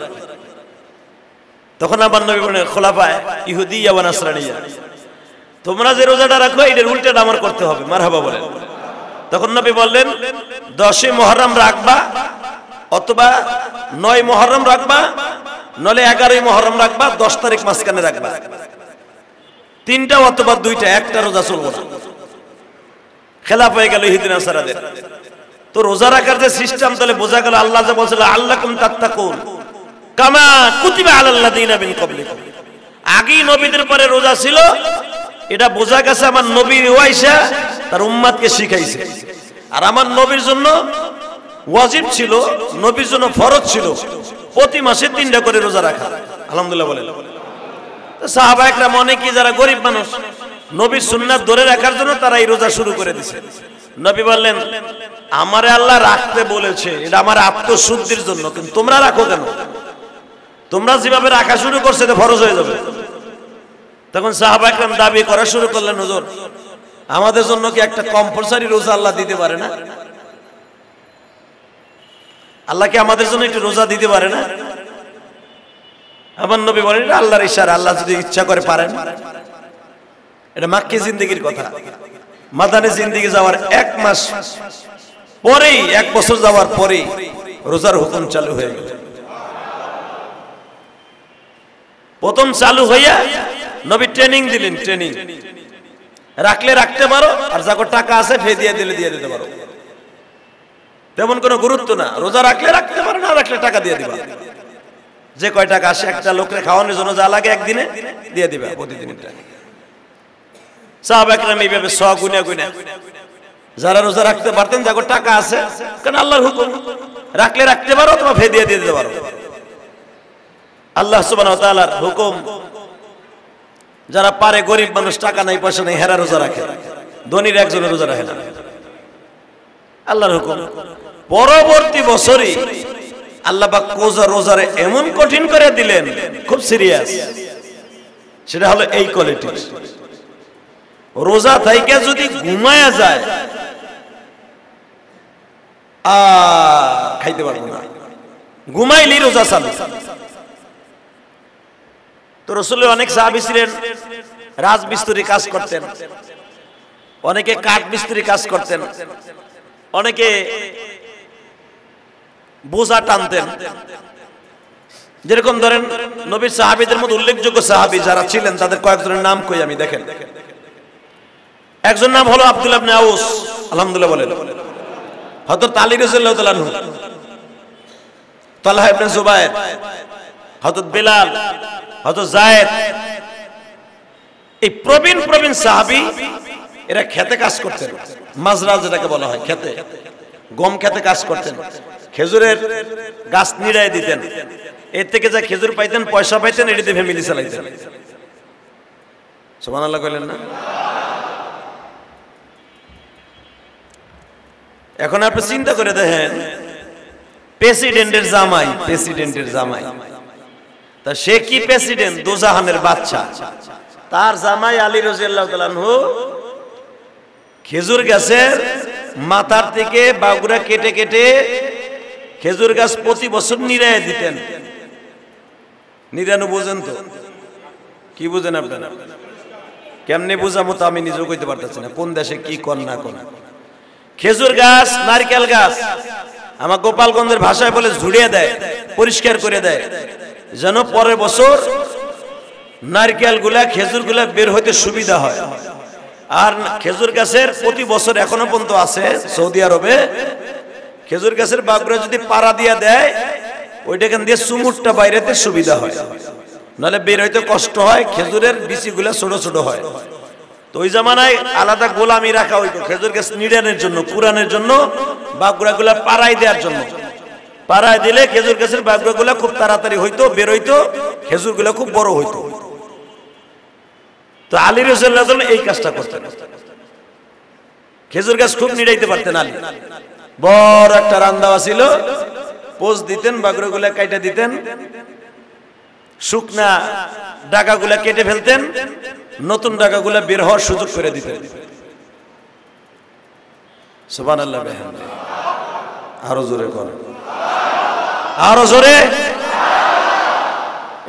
তখন আমার নবী বলেন, খোলাফায়ে ইহুদিয়া ওয়া নাসরানিয়া, তোমরা যে রোজাটা রাখো এটার উল্টাটা আমার করতে হবে। মারহাবা বলেন। তখন নবী বললেন, 10ই মুহররম রাখবা, অথবা 9 মুহররম রাখবা, নলে 11ই মুহররম রাখবা, 10 তারিখ মাঝখানে রাখবা। 3টা অথবা 2টা, একটা রোজা চলবে না। খেলাফ হয়ে গেল ইহুদি নাসারাদের। তো রোজা রাখার যে সিস্টেম, তাহলে বোঝা গেল আল্লাহ যে বলছিল আল্লাকুম তাত্তাকুন কামা কুতিবা আলাল্লাযীনা মিন ক্বাবলিকুম, আগেই নবীদের পরে রোজা ছিল, এটা বোঝা গেছে। আমার নবী ওয়াইসা তার উম্মতকে শিখাইছে। আর আমার নবীর জন্য ওয়াজিব ছিল, নবীর জন্য ফরজ ছিল, প্রতি মাসে 3টা করে রোজা রাখা। আলহামদুলিল্লাহ বলেন। সাহাবা একরাম অনেকেই যারা গরিব মানুষ নবীর সুন্নাত ধরে রাখার জন্য তারা এই রোজা শুরু করে দিয়েছে। নবী বললেন, আমারে আল্লাহ রাখতে বলেছে, এটা আমার আত্মশুদ্ধির জন্য, কিন্তু তোমরা রাখো কেন? তোমরা যেভাবে রাখা শুরু করছে এটা ফরজ হয়ে যাবে। তখন সাহাবা একরাম দাবি করা শুরু করলেন, হুজুর আমাদের জন্য কি একটা কম্পালসারি রোজা আল্লাহ দিতে পারে না? আল্লাহ কি আমাদের জন্য একটু রোজা দিতে পারে না? আমার নবী বলেন, এটা আল্লাহর ইশারা, আল্লাহ যদি ইচ্ছা করে পারেন। এটা মাক্কি জিন্দেগির কথা। মাদানী জিন্দেগি যাওয়ার 1 মাস পরেই, 1 বছর যাওয়ার পরেই রোজার হুকুম চালু হয়ে গেল। প্রথম চালু হইয়া নবী ট্রেনিং দিলেন, ট্রেনিং রাখলে রাখতে পারো, আর যাকে টাকা আছে ফেদিয়া দিলে দিয়ে দিতে পারো। তেমন কোনো গুরুত্ব না, রোজা রাখলে রাখতে পারো, না রাখলে টাকা দিয়ে দিবা। যে কয় টাকা আসে একটা লোকের খাওয়ানোর জন্য যা লাগে একদিনে দিয়ে দিবা, প্রতিদিনের টাকা। সাহাবা একরাম এইভাবে গুনা গুনা যারা রোজা রাখতে পারতেন, যাকে টাকা আছে, কারণ আল্লাহর হুকুম, রাখলে রাখতে পারো, তোমার ফেদিয়া দিয়ে দিতে পারো। আল্লাহ সুবহানাহু ওয়া তাআলার হুকুম, যারা পারে, গরিব মানুষ টাকা নাই পয়সা নাই, হেরা রোজা রাখে, ধনীর একজন রোজা রাখে না। আল্লাহর হুকুম। পরবর্তী বছরই আল্লাহ পাক রোজারে এমন কঠিন করে দিলেন, খুব সিরিয়াস। সেটা হলো এই কোয়ালিটি, রোজা থাইকা যদি ঘুমায়া যায় খাইতে পারবো না, ঘুমাইলেই রোজা চালু। তো রাসূলের অনেক সাহাবী ছিলেন রাজমিস্ত্রি কাজ করতেন, অনেকে কাঠ মিস্ত্রি কাজ করতেন, অনেকে বোঝা টানতেন। যেরকম ধরেন নবীর সাহাবীদের মধ্যে উল্লেখযোগ্য সাহাবী যারা ছিলেন তাদের কয়েকজনের নাম কই আমি, দেখেন। একজন নাম হলো আব্দুল্লাহ ইবনে আউস, আলহামদুলিল্লাহ বলেন। হযরত আলী রাদিয়াল্লাহু তাআলা আনহু, তালহা ইবনে জুবায়ের, হযরত বিলাল, হযরত যায়েদ, এই প্রবীণ সাহাবী, এরা খেতে কাজ করতেন। মাজরা যেটাকে বলা হয়, খেতে, গম খেতে কাজ করতেন। খেজুরের গাছ নিড়ায় দিতেন, এর থেকে যা খেজুর পাইতেন, পয়সা পাইতেন, এটিতে ফ্যামিলি চালাইতেন। সুবহানাল্লাহ কইলেন না? এখন আপনি চিন্তা করে দেখেন, প্রেসিডেন্টের জামাই, তা সে কি প্রেসিডেন্ট? দোজাহানের বাদশা। তার জামাই আলী রাদিয়াল্লাহু তাআলা আনহু খেজুর গাছের মাথার থেকে বাগুড়া কেটে কেটে খেজুর গাছ প্রতি বছর নিড়ায় দিতেন। নিড়ানো বুঝেন তো? কি বুঝেন আপনারা? কেমনে বুঝামো তো আমি নিজেও কইতে পারতেছি না, কোন দেশে কি কর না কোন। খেজুর গাছ, নারকেল গাছ, আমার গোপালগঞ্জের ভাষায় বলে ঝুড়িয়ে দেয়, পরিষ্কার করে দেয়, যেন পরের বছর নারকেল গুলা, খেজুর গুলা বের হইতে সুবিধা হয়। আর খেজুর গাছের প্রতি বছর এখনো পর্যন্ত আছে সৌদি আরবে, খেজুর গাছের বাগড়া যদি পাড়া দিয়া দেয়, ওইটাখান দিয়ে সুমুটটা বাইরেতে সুবিধা হয়, নাহলে বের হইতে কষ্ট হয়, খেজুরের বিচিগুলা ছোট ছোট হয়। তো ওই জামানায় আলাদা গোলামি রাখা হইতো খেজুর গাছ নিড়ানোর জন্য, কুরানের জন্য, বাগড়া গুলা পাড়াই দেওয়ার জন্য। পাড়ায় দিলে খেজুর গাছের বাগড়া গুলা খুব তাড়াতাড়ি হইতো, বের হইতো, খেজুর গুলা খুব বড় হইতো। তো আলী রাদিয়াল্লাহু তাআলা এই কাজটা করতেন, খেজুর গাছ খুব নিড়াইতে পারতেন আলী। বড় একটা রান্দাওয়া ছিল, পোজ দিতেন, বাগড়া গুলা কাইটা দিতেন, শুকনা ডাগাগুলা কেটে ফেলতেন, নতুন ডাগাগুলা বের হওয়ার সুযোগ করে দিতেন। সুবহানাল্লাহ, আরো জোরে করেন, আরো জোরে।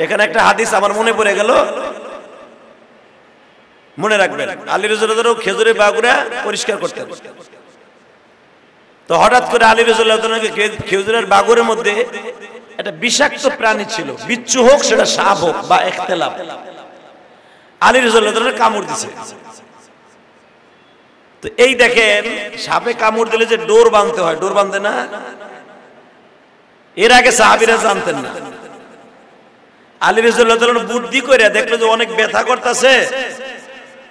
এখানে একটা হাদিস আমার মনে পড়ে গেল, মনে রাখবেন। আলী রাদিয়াল্লাহু তাআলা খেজুরের বাগড়া পরিষ্কার করতেন। তো হঠাৎ করে আলী রাদিয়াল্লাহু তাআলা খেজুরের বাগড়ের মধ্যে একটা বিষাক্ত প্রাণী ছিল, বিচ্ছু হোক, সেটা সাপ হোক বা ইখতিলাফ, আলী রাদিয়াল্লাহু তাআলা কামড় দিছে। তো এই দেখেন, সাপে কামড় দিলে যে ডোর বাঁধতে হয়, ডোর বাঁধে না, এর আগে সাহাবীরা জানতেন না। আলী রাদিয়াল্লাহু তাআলা বুদ্ধি করে দেখলো যে অনেক ব্যথা করতেছে,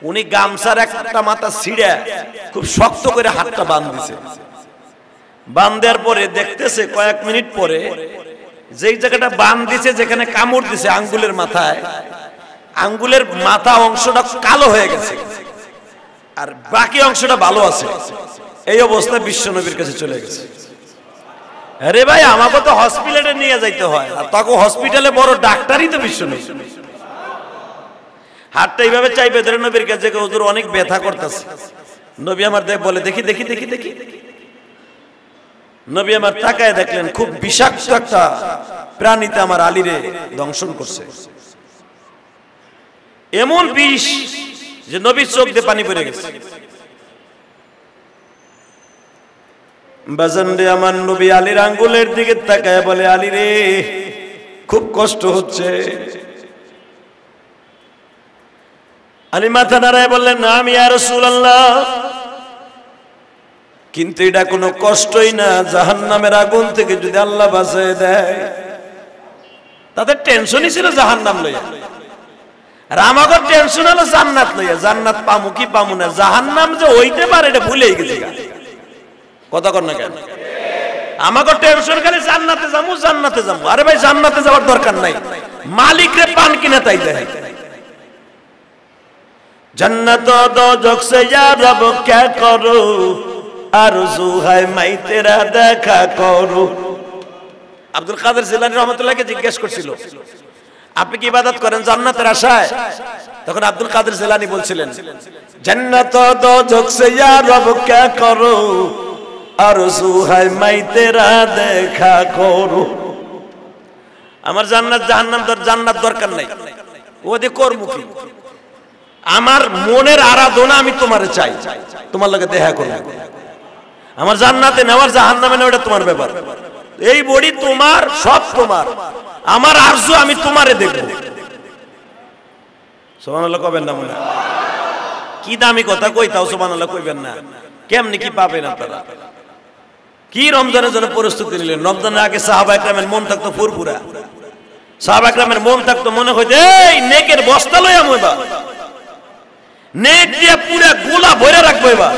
উনি গামছার একটা মাথা ছিঁড়া খুব শক্ত করে হাতটা বাঁধ দিছে। বাঁধ দেওয়ার পরে দেখতেছে কয়েক মিনিট পরে যেই জায়গাটা বান দিছে, যেখানে কামড় দিছে আঙ্গুলের মাথায়, আঙ্গুলের মাথা অংশটা কালো হয়ে গেছে আর বাকি অংশটা ভালো আছে। এই অবস্থায় বিশ্ব নবীর কাছে চলে গেছে। আরে ভাই, আমাকে তো হসপিটালে নিয়ে যাইতে হয়, আর তখন হসপিটালে বড় ডাক্তারই তো বিশ্ব নবী। হাতটা এইভাবে চাইবে ধরে নবীর কাছে, হুজুর অনেক ব্যথা করতেছে। নবী আমার বলে দেখি দেখি দেখি দেখি। নবী আমার তাকায় দেখলেন খুব বিষাক্ত একটা প্রাণীতে আমার আলীরে দংশন করছে। এমন বিষ যে নবীর চোখ দিয়ে পানি পড়ে গেছে। বাজানরে আমার নবী আলীর আঙ্গুলের দিকে তাকায় বলে, আলী রে খুব কষ্ট হচ্ছে। আলী মাথা নাড়ায় বললেন, নাম ইয়া রাসূলুল্লাহ, কিন্তু এটা কোনো কষ্টই না। জাহান্নামের আগুন থেকে যদি আল্লাহ বাঁচিয়ে দেয়, তাদের টেনশনই ছিল জাহান্নাম লইয়া, আর আমাকে টেনশন হলো জান্নাত লইয়া। জান্নাত পামু কি পামু না, জাহান্নাম যে হইতে পারে এটা ভুলেই গেছি। কথা কর না কেন? আমাকে টেনশন খালি জান্নাতে যাবো জান্নাতে যাবো। আরে ভাই, জান্নাতে যাওয়ার দরকার নাই, মালিকরে পান কিনে তাই দেয়। जन्नत दोजख से या रब क्या करो, आरज़ू है मैं तेरा देखा करो। আব্দুল কাদের জিলানী রহমাতুল্লাহকে জিজ্ঞেস করছিল, আপনি কি ইবাদত করেন জান্নাতের আশায়? তখন আব্দুল কাদের জিলানী বলছিলেন, जन्नत दोजख से या रब क्या करो, आरज़ू है मैं तेरा देखा करो। আমার জান্নাত জাহান্নাম জান্নাত দরকার নাই, ওদি কর্মুখী। আমার মনের আরাধনা আমি তোমারে চাই, তোমার লগে দেখা করব। আমার জান্নাতে নেওয়ার জাহান্নামে নেওয়াটা তোমার ব্যাপার। এই বডি তোমার, সব তোমার। আমার আরজু আমি তোমারে দেখব। সুবহানাল্লাহ কবেন না মনে? কি দামি কথা কই, তাও সুবহানাল্লাহ কইবেন না? কেমনি কি পাবেন আপনারা? কি রমজানের জন্য প্রস্তুতি নিলেন? রমজানের আগে সাহাবা একরামের মন থাকতো ফুরফুরা, সাহাবা একরামের মন থাকতো মনে হইতো এই নেকের বস্তা লইয়া মইবা, নেক দিয়া পুরা গোলা ভরে রাখবো এবার।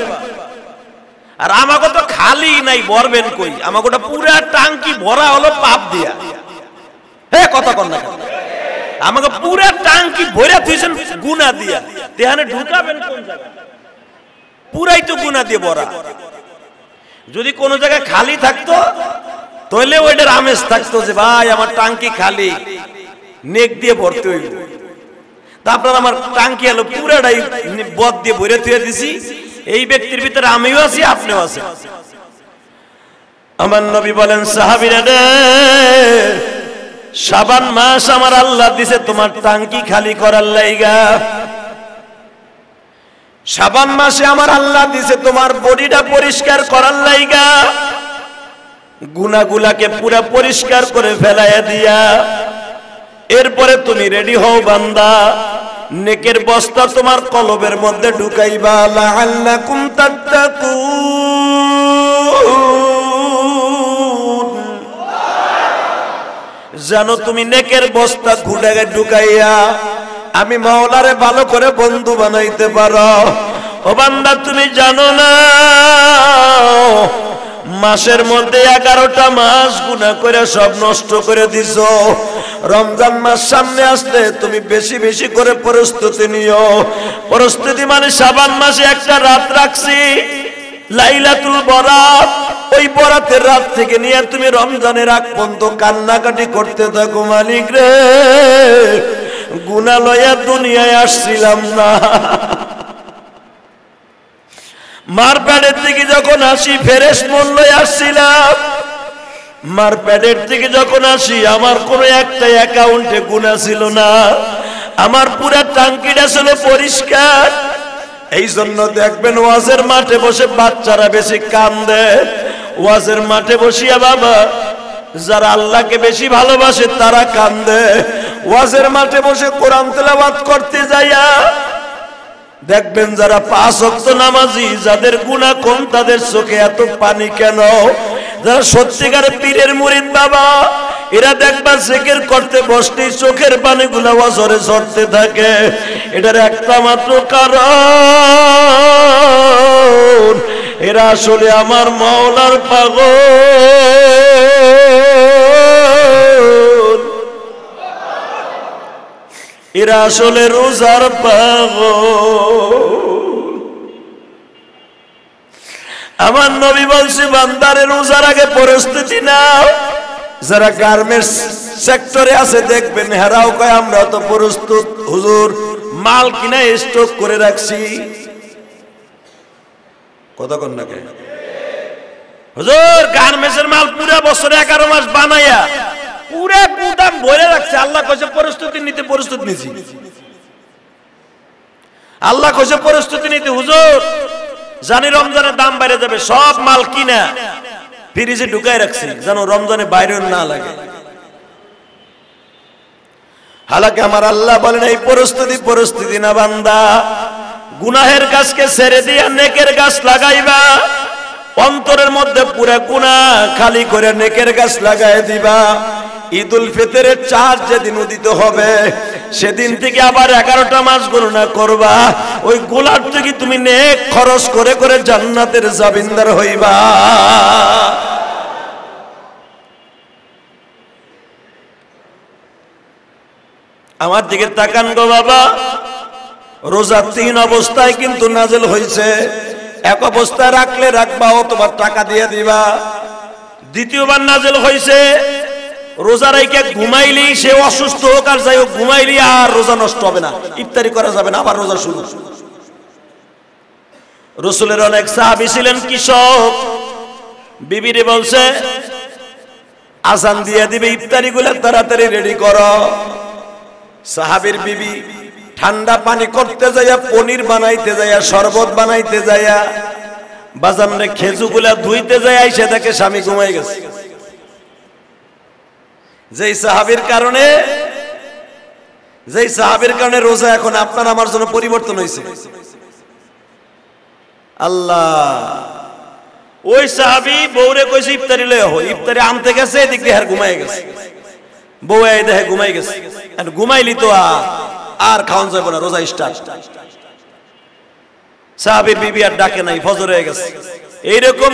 আর আমাকে তো খালি নাই, ভরবেন কই? আমাকে ওটা পুরা টাঙ্কি ভরা হলো পাপ দিয়া। হে কথা কর না, আমাকে পুরা টাঙ্কি ভরে থুইছেন গুনাহ দিয়া, তেহানে ঢুকাবেন কোন জায়গা? পুরাই তো গুনাহ দিয়ে ভরা। যদি কোন জায়গায় খালি থাকতো তাহলে ওইটার আমেজ থাকতো যে ভাই আমার টাঙ্কি খালি, নেক দিয়ে ভরতে হইব। তারপর আমার টাঙ্কি হলো পুরাটাই বদ দিয়ে ভরে থুয়ে দিছি। এই ব্যক্তির ভিতরে আমিও আছি, আপনিও আছেন। আমার নবী বলেন, সাহাবীরা রে, শাবান মাস আমার আল্লাহ দিছে তোমার টাঙ্কি খালি করার লাইগা। শাবান মাসে আমার আল্লাহ দিছে তোমার বডিটা পরিষ্কার করার লাইগা, গুনাহগুলাকে পুরা পরিষ্কার করে ফেলাইয়া দিয়া এরপরে তুমি রেডি হও বান্দা, নেকের বস্তা তোমার কলবের মধ্যে ঢুকাইবা। লাআল্লাকুম তাত্তাকুন, জানো তুমি নেকের বস্তা ঘুরাইয়া ঢুকাইয়া আমি মাওলারে ভালো করে বন্ধু বানাইতে পারো। ও বান্দা, তুমি জানো না মাসের মধ্যে 11টা মাস গুনাহ করে সব নষ্ট করে দিছো। রমজান মাস সামনে আসলে তুমি বেশি বেশি করে প্রস্তুতি নিও। প্রস্তুতি মানে শাবান মাসে একটা রাত রাখছি লাইলাতুল বরাত, ওই বরাতের রাত থেকে নিয়ে তুমি রমজানের আগ পর্যন্ত কান্নাকাটি করতে থাকো, মালিক রে গুনাহ লইয়া দুনিয়ায় আসছিলাম না। মার পেটের থেকে যখন আসি ফেরেশ মন লইয়া আসছিলাম, মার পেটের থেকে যখন আসি আমার কোনো একটা অ্যাকাউন্টে গুনাহ ছিল না, আমার পুরা টাঙ্কিটা ছিল পরিষ্কার। এই জন্য দেখবেন ওয়াজের মাঠে বসে বাচ্চারা বেশি কান্দে। ওয়াজের মাঠে বসিয়া বাবা যারা আল্লাহকে বেশি ভালোবাসে তারা কান্দে। ওয়াজের মাঠে বসে কোরআন তেলাওয়াত করতে যাইয়া দেখবেন যারা 5 ওয়াক্ত নামাজি, যাদের গুনাহ কম তাদের চোখে এত পানি কেন? যারা সত্যিকারের পীরের মুরিদ বাবা, এরা দেখবা জিকির করতে বসতেই চোখের পানিগুলো ওয়াজরে ঝরতে থাকে। এটার একটা মাত্র কারণ, এরা আসলে আমার মাওলার পাগল। এরা আসলে রোজার পাগল। আমার নবী বলছে বান্দারে রোজার আগে প্রস্তুতি নাও। যারা গার্মেন্টস সেক্টরে আছে দেখবেন হেরাও কয় আমরা তো প্রস্তুত হুজুর, মাল কিনা স্টক করে রাখছি। কথা কন না কেন হুজুর? গার্মেন্টসের মাল পুরো বছরে 11 মাস বানাইয়া পুরো গুদাম ভরে রাখছে। আল্লাহ কইছে প্রস্তুতি নিতে, প্রস্তুতি নিছি। আল্লাহ কইছে প্রস্তুতি নিতে। হুজুর জানি রমজানের দাম বাইরে যাবে, সব মাল কিনা ফ্রিজে ঢুকাই রাখছি যেন রমজানে বাইরে না লাগে। হালাকে আমার আল্লাহ বলেন এই প্রস্তুতি না বান্দা, গুনাহের গাছকে ছেড়ে দিয়া নেকের গাছ লাগাইবা। অন্তরের মধ্যে পুরা গুনাহ খালি করে নেকের গাছ লাগাই দিবা। ঈদুল ফিতরের চাঁদ যেদিন উদিত হবে সেদিন থেকে আবার 11টা মাস গণনা করবা। ওই গোলাপ থেকে তুমি নেক খরচ করে করে জান্নাতের জামিনদার হইবা। আমার দিকে তাকান গো বাবা, রোজা 3 অবস্থায় কিন্তু নাজেল হয়েছে। এক অবস্থায় রাখলে রাখবা অথবা টাকা দিয়ে দিবা। দ্বিতীয়বার নাজেল হয়েছে রোজা রাইকে ঘুমাইলেই, সে অসুস্থ হোক আর যাই হোক, ঘুমাইলেই আর রোজা নষ্ট হবে না, ইফতারি করা যাবে না, আবার রোজা শুরু। রাসূলের অনেক সাহাবী ছিলেন কৃষক, বিবিরে বলছে আজান দিয়ে দিবে, ইফতারি গুলা তাড়াতাড়ি রেডি করো। সাহাবীর বিবি ঠান্ডা পানি করতে যাইয়া, পনির বানাইতে যাইয়া, শরবত বানাইতে যাইয়া, বাজারে খেজুগুলা ধুইতে যায়, আইসা দেখে স্বামী ঘুমাই গেছে। যেই সাহাবীর কারণে রোজা এখন আপনার আমার জন্য পরিবর্তন হয়েছে। আল্লাহ ওই সাহাবী বউরে কইছে ইফতারি লয়ে হো, ইফতারি আনতে গেছে, এদিক দিয়ে আর ঘুমাই গেছে। বউ এই দেখে ঘুমাই গেছে, আর ঘুমাইলি তো আর খাওয়ান যাবে না, রোজা স্টার্ট। সাহাবীর বিবি আর ডাকে নাই, ফজর হয়ে গেছে। এইরকম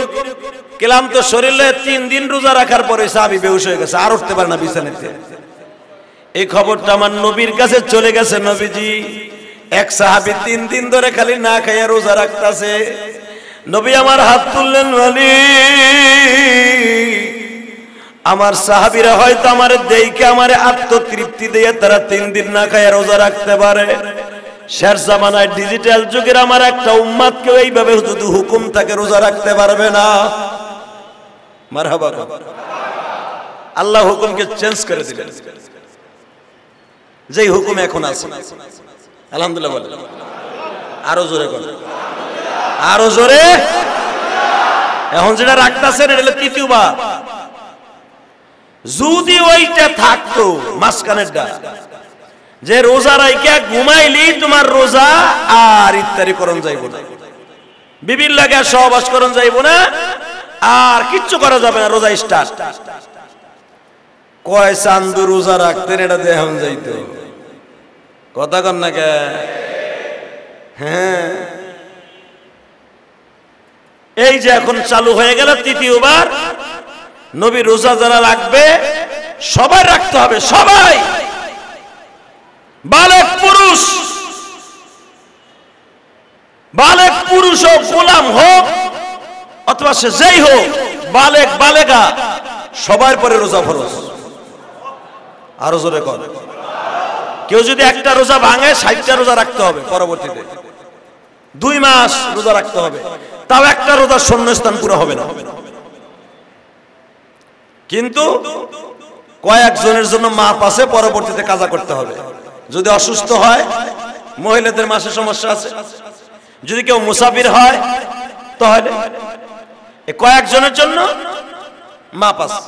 ক্লান্ত শরীরে 3 দিন রোজা রাখার পরে সাহাবী বেহুশ হয়ে গেছে, আর উঠতে পারে না বিছানাতে। এই খবরটা আমার নবীর কাছে চলে গেছে। নবীজি, এক সাহাবী 3 দিন ধরে খালি না খাইয়া রোজা রাখতাছে। নবী আমার হাত তুললেন, বলি আমার সাহাবীরা হয়তো আমারে দেখে আমারে আত্মতৃপ্তি দিয়ে তারা 3 দিন না খাইয়া রোজা রাখতে পারে। শের জামানায় ডিজিটাল যুগের আমার একটা উম্মতকে এইভাবে যদি হুকুম থাকে রোজা রাখতে পারবে না। মারহাবা। আল্লাহ হুকুমকে চেঞ্জ করে দিলেন, যেই হুকুম এখন আছে। আলহামদুলিল্লাহ বলেন, আরো জোরে বলেন, আরো জোরে। এখন যেটা রাখতেছেন এটা হলো 3বার। যদি ওইটা থাকতো মাঝখানেরটা, যে রোজা রাইকা ঘুমাইলি তোমার রোজা আর ইফতারি করন যাইব না, বিবির লাগে সহবাস করন যাইব না, আর কিচ্ছু করা যাবে না, রোজা স্টার্ট। কয় চান্দু রোজা রাখতেন, এটা দেহন যাইতো। কথা কন না কে? হ্যাঁ, এই যে এখন চালু হয়ে গেল 3বার। নবী রোজা যারা রাখবে সবাই রাখতে হবে, সবাই, বালেক পুরুষ হোক, গোলাম হোক, অথবা সে যেই হোক, বালেক বালেগা, সবার পরে রোজা ফরজ। আরো জোরে কর। কেউ যদি একটা রোজা ভাঙে 60টা রোজা রাখতে হবে পরবর্তীতে। 2 মাস রোজা রাখতে হবে, তাও একটা রোজার শূন্যস্থান পুরো হবে না। কিন্তু কয়েকজনের জন্য মাপ আছে, পরবর্তীতে কাজা করতে হবে। যদি অসুস্থ হয়, মহিলাদের মাসে সমস্যা আছে, যদি কেউ মুসাফির হয়, তাহলে কয়েকজনের জন্য মাপ আছে।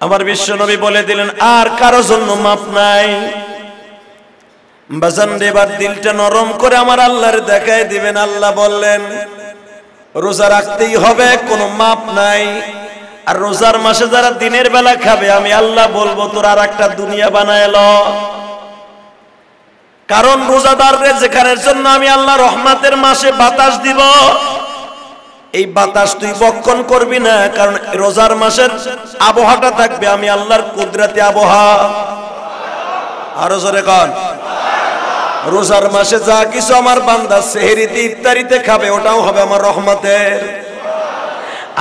আমার বিশ্ব নবী বলে দিলেন আর কারো জন্য মাপ নাই। বাজান এবার দিলটা নরম করে আমার আল্লাহর দেখায় দিবেন। আল্লাহ বললেন রোজা রাখতেই হবে, কোনো মাপ নাই। আর রোজার মাসে যারা দিনের বেলা খাবে, আমি আল্লাহ বলবো তোর আর একটা দুনিয়া বানায় ল। কারণ রোজাদারদের যেখানের জন্য আমি আল্লাহ রহমতের মাসে বাতাস দিব, এই বাতাস তুই বক্ষণ করবি না, কারণ রোজার মাসের আবহাওয়াটা থাকবে আমি আল্লাহর কুদরতি আবহাওয়া। আরো জোরে কন। রোজার মাসে যা কিছু আমার বান্দা সেহরিতে ইফতারিতে খাবে ওটাও হবে আমার রহমতের।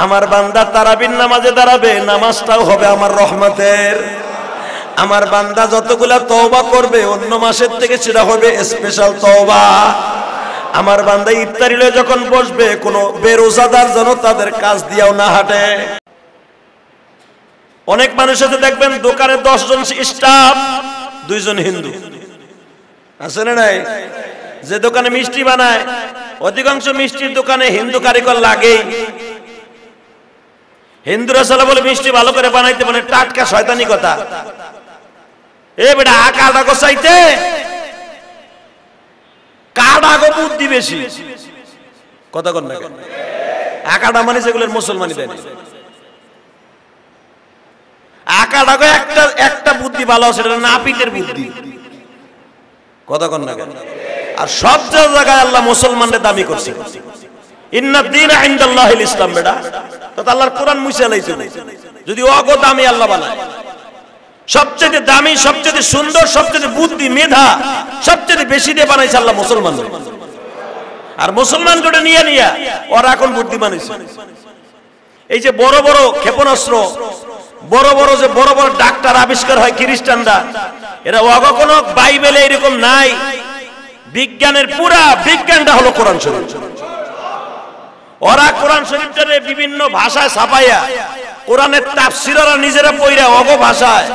আমার বান্দা তারাবির নামাজে দাঁড়াবে, নামাজটাও হবে আমার রহমতের। আমার বান্দা যতগুলা তওবা করবে অন্য মাসের থেকে সেটা হবে স্পেশাল তওবা। আমার বান্দা ইফতারিলে যখন বসবে কোনো বেরোজাদার যেন তাদের কাজ দিয়েও না হাঁটে। অনেক মানুষের দেখবেন দোকানে 10 জন স্টাফ, 2 জন হিন্দু আছে না নাই? যে দোকানে মিষ্টি বানায় অধিকাংশ মিষ্টির দোকানে হিন্দু কারিগর লাগেই। হিন্দুরা সালা বলে মিষ্টি ভালো করে বানাইতে, মানে টাটকা শয়তানি কথা। এ বেটা আকাটা গোসাইতে কাডাগো বুদ্ধি বেশি কথা কন না কেন? আকাটা মানে যেগুলোর মুসলমানি দেয় আকাডাগো একটা বুদ্ধি ভালো, সেটা নাপিতের বুদ্ধি কথা কন না কেন? আর সব জায়গায় আল্লাহ মুসলমানদের দামি করছে। ইন্না দীন ইনদাল্লাহিল ইসলাম। বেটা তো আল্লাহর কোরআন মুছে লাইছে যদি অগো দামি আল্লাহ বানায়। সবচেয়ে দামি, সবচেয়ে সুন্দর, সবচেয়ে বুদ্ধি মেধা সবচেয়ে বেশি দিয়ে বানাইছে আল্লাহ মুসলমান। আর মুসলমান গোটা নিয়ে নিয়ে ওরা এখন বুদ্ধি বানাইছে। এই যে বড় বড় ক্ষেপণাস্ত্র, বড় বড় যে বড় বড় ডাক্তার আবিষ্কার হয় খ্রিস্টানরা, এরা অগো কোনো বাইবেলে এরকম নাই। বিজ্ঞানের পুরা বিজ্ঞানটা হলো কোরআন শরীফ। ওরা কোরআন শরীফটারে বিভিন্ন ভাষায় ছাপাইয়া কোরআনের তাফসীর ওরা নিজেরা পড়া অগো ভাষায়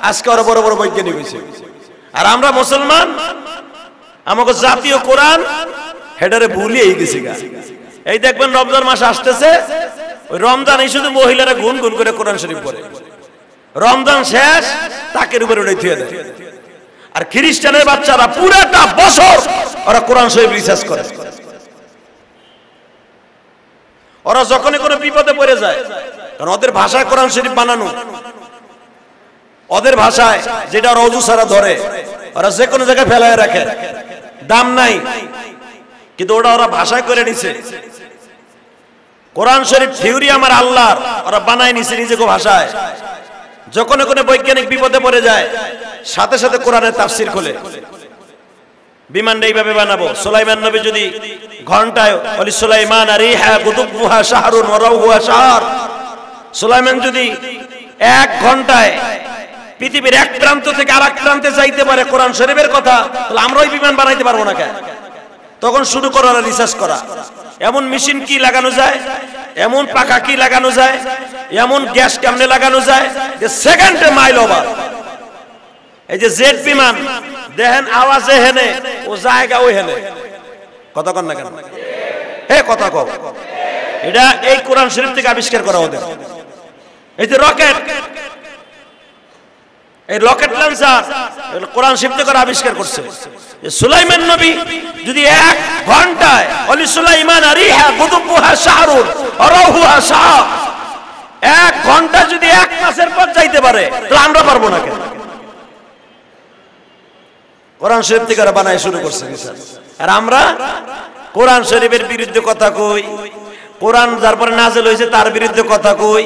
আজকে ওরা বড় বড় বৈজ্ঞানিক হয়েছে। আর আমরা মুসলমান আমাকে জাতীয় কোরআন হেডারে ভুলিয়ে গেছি। এই দেখবেন রমজান মাস আসতেছে, ওই রমজানে শুধু মহিলারা গুনগুন করে কোরআন শরীফ পড়ে, রমজান শেষ তাকের উপরে উঠে থুয়ে দেয়। আর খ্রিস্টানের বাচ্চারা পুরাটা বছর ওরা কোরআন শরীফ রিসার্চ করে। ওরা যখনই কোনো বিপদে পড়ে যায়, কারণ ওদের ভাষায় কোরআন শরীফ বানানো, ওদের ভাষায় যেটা ওরা অজু ছাড়া ধরে, ওরা যে কোনো জায়গায় ফেলায় রাখে, দাম নাই, কিন্তু ওরা ভাষায় করে নিছে। কোরআন শরীফ থিওরি আমার আল্লাহর, ওরা বানায় নিছে নিজেকে ভাষায়। যখন কোনো বৈজ্ঞানিক বিপদে পড়ে যায় সাথে সাথে কোরআনের তাফসীর খোলে। বিমানটা এইভাবে বানাবো, সুলাইমান নবী যদি ঘন্টায় ওলি সুলাইমান রিহা গুদুবুহা শাহরুন ওয়া রাউহুহা শাহর, সুলাইমান যদি 1 ঘন্টায় পৃথিবীর এক প্রান্ত থেকে আরেক প্রান্তে যাইতে পারে কোরআন শরীফের কথা, তাহলে আমরা ওই বিমান বানাইতে পারবো না কেন? তখন শুরু করা রিসার্চ করা, এমন মেশিন কি লাগানো যায়, এমন পাখা কি লাগানো যায়, এমন গ্যাস কেমনে লাগানো যায় যে সেকেন্ডে মাইল ওভার। এই যে জেট বিমান দেখেন আওয়াজে হেনে ও জায়গা ওই হেনে কথা কন না কেন? হে কথা কও, এটা এই কোরআন শরীফ থেকে আবিষ্কার করা ওদের। এই যে রকেট, এই রকেট লঞ্চার কোরআন শরীফ থেকে আবিষ্কার করছে। সুলাইমান নবী যদি 1 ঘন্টায় ওলি সুলাইমান রিহা গুদুবুহা শাহরুন ওয়া রাউহুহা শাহর, 1 ঘন্টা যদি 1 মাসের পর যাইতে পারে, তাহলে আমরা পারবো না কেন? কোরআন শরীফ থেকে বানায় শুরু করছে। আর আমরা কোরআন শরীফের বিরুদ্ধে কথা কই, কোরআন যার পরে নাযিল হয়েছে তার বিরুদ্ধে কথা কই,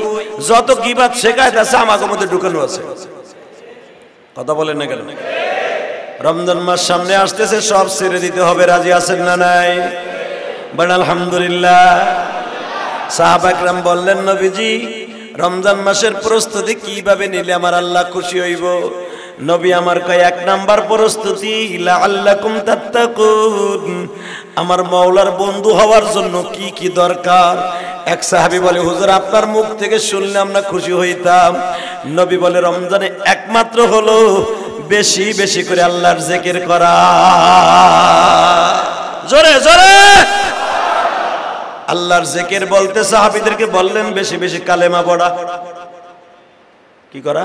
যত গীবাত শেখায় আছে আমাদের মধ্যে ঢুকানো আছে। কথা বলেন না কেন? রমজান মাস সামনে আসতেছে, সব ছেড়ে দিতে হবে। রাজি আছেন না নাই? বলেন আলহামদুলিল্লাহ। সাহাবা একরাম বললেন, নবীজি রমজান মাসের প্রস্তুতি কিভাবে নিলে আমার আল্লাহ খুশি হইব? নবী আমার কয় 1 নাম্বার প্রস্তুতি লাআল্লাকুম তাত্তাকুন, আমার মাওলার বন্ধু হওয়ার জন্য কি কি দরকার? এক সাহাবী বলে, হুজুর আপনার মুখ থেকে শুনলে আমরা খুশি হইতাম। নবী বলে, রমজানে একমাত্র হলো বেশি বেশি করে আল্লাহর জিকির করা। জোরে জোরে আল্লাহর জিকির বলতে সাহাবীদেরকে বললেন বেশি বেশি কালেমা পড়া। কি করা?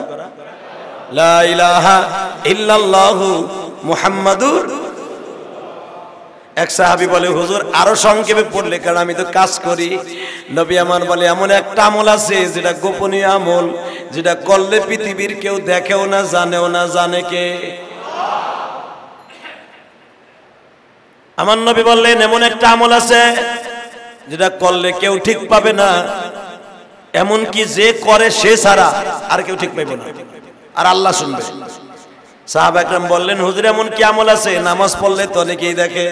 লা ইলাহা ইল্লাল্লাহু মুহাম্মাদুর। এক সাহাবী বলে, হুজুর আরো সংক্ষেপে পড়লে, কারণ আমি তো কাজ করি। নবী আমার বলে, এমন একটা আমল আছে যেটা গোপনীয় আমল, যেটা করলে পৃথিবীর কেউ দেখেও না, জানেও না। জানে কে? আমার নবী বললেন, এমন একটা আমল আছে যেটা করলে কেউ ঠিক পাবে না, এমন কি যে করে সে ছাড়া আর কেউ ঠিক পাবে না, আর আল্লাহ শুনবে। সাহাবা একরাম বললেন, হুজুর এমন কি আমল আছে নামাজ পড়লে তো অনেকেই দেখে?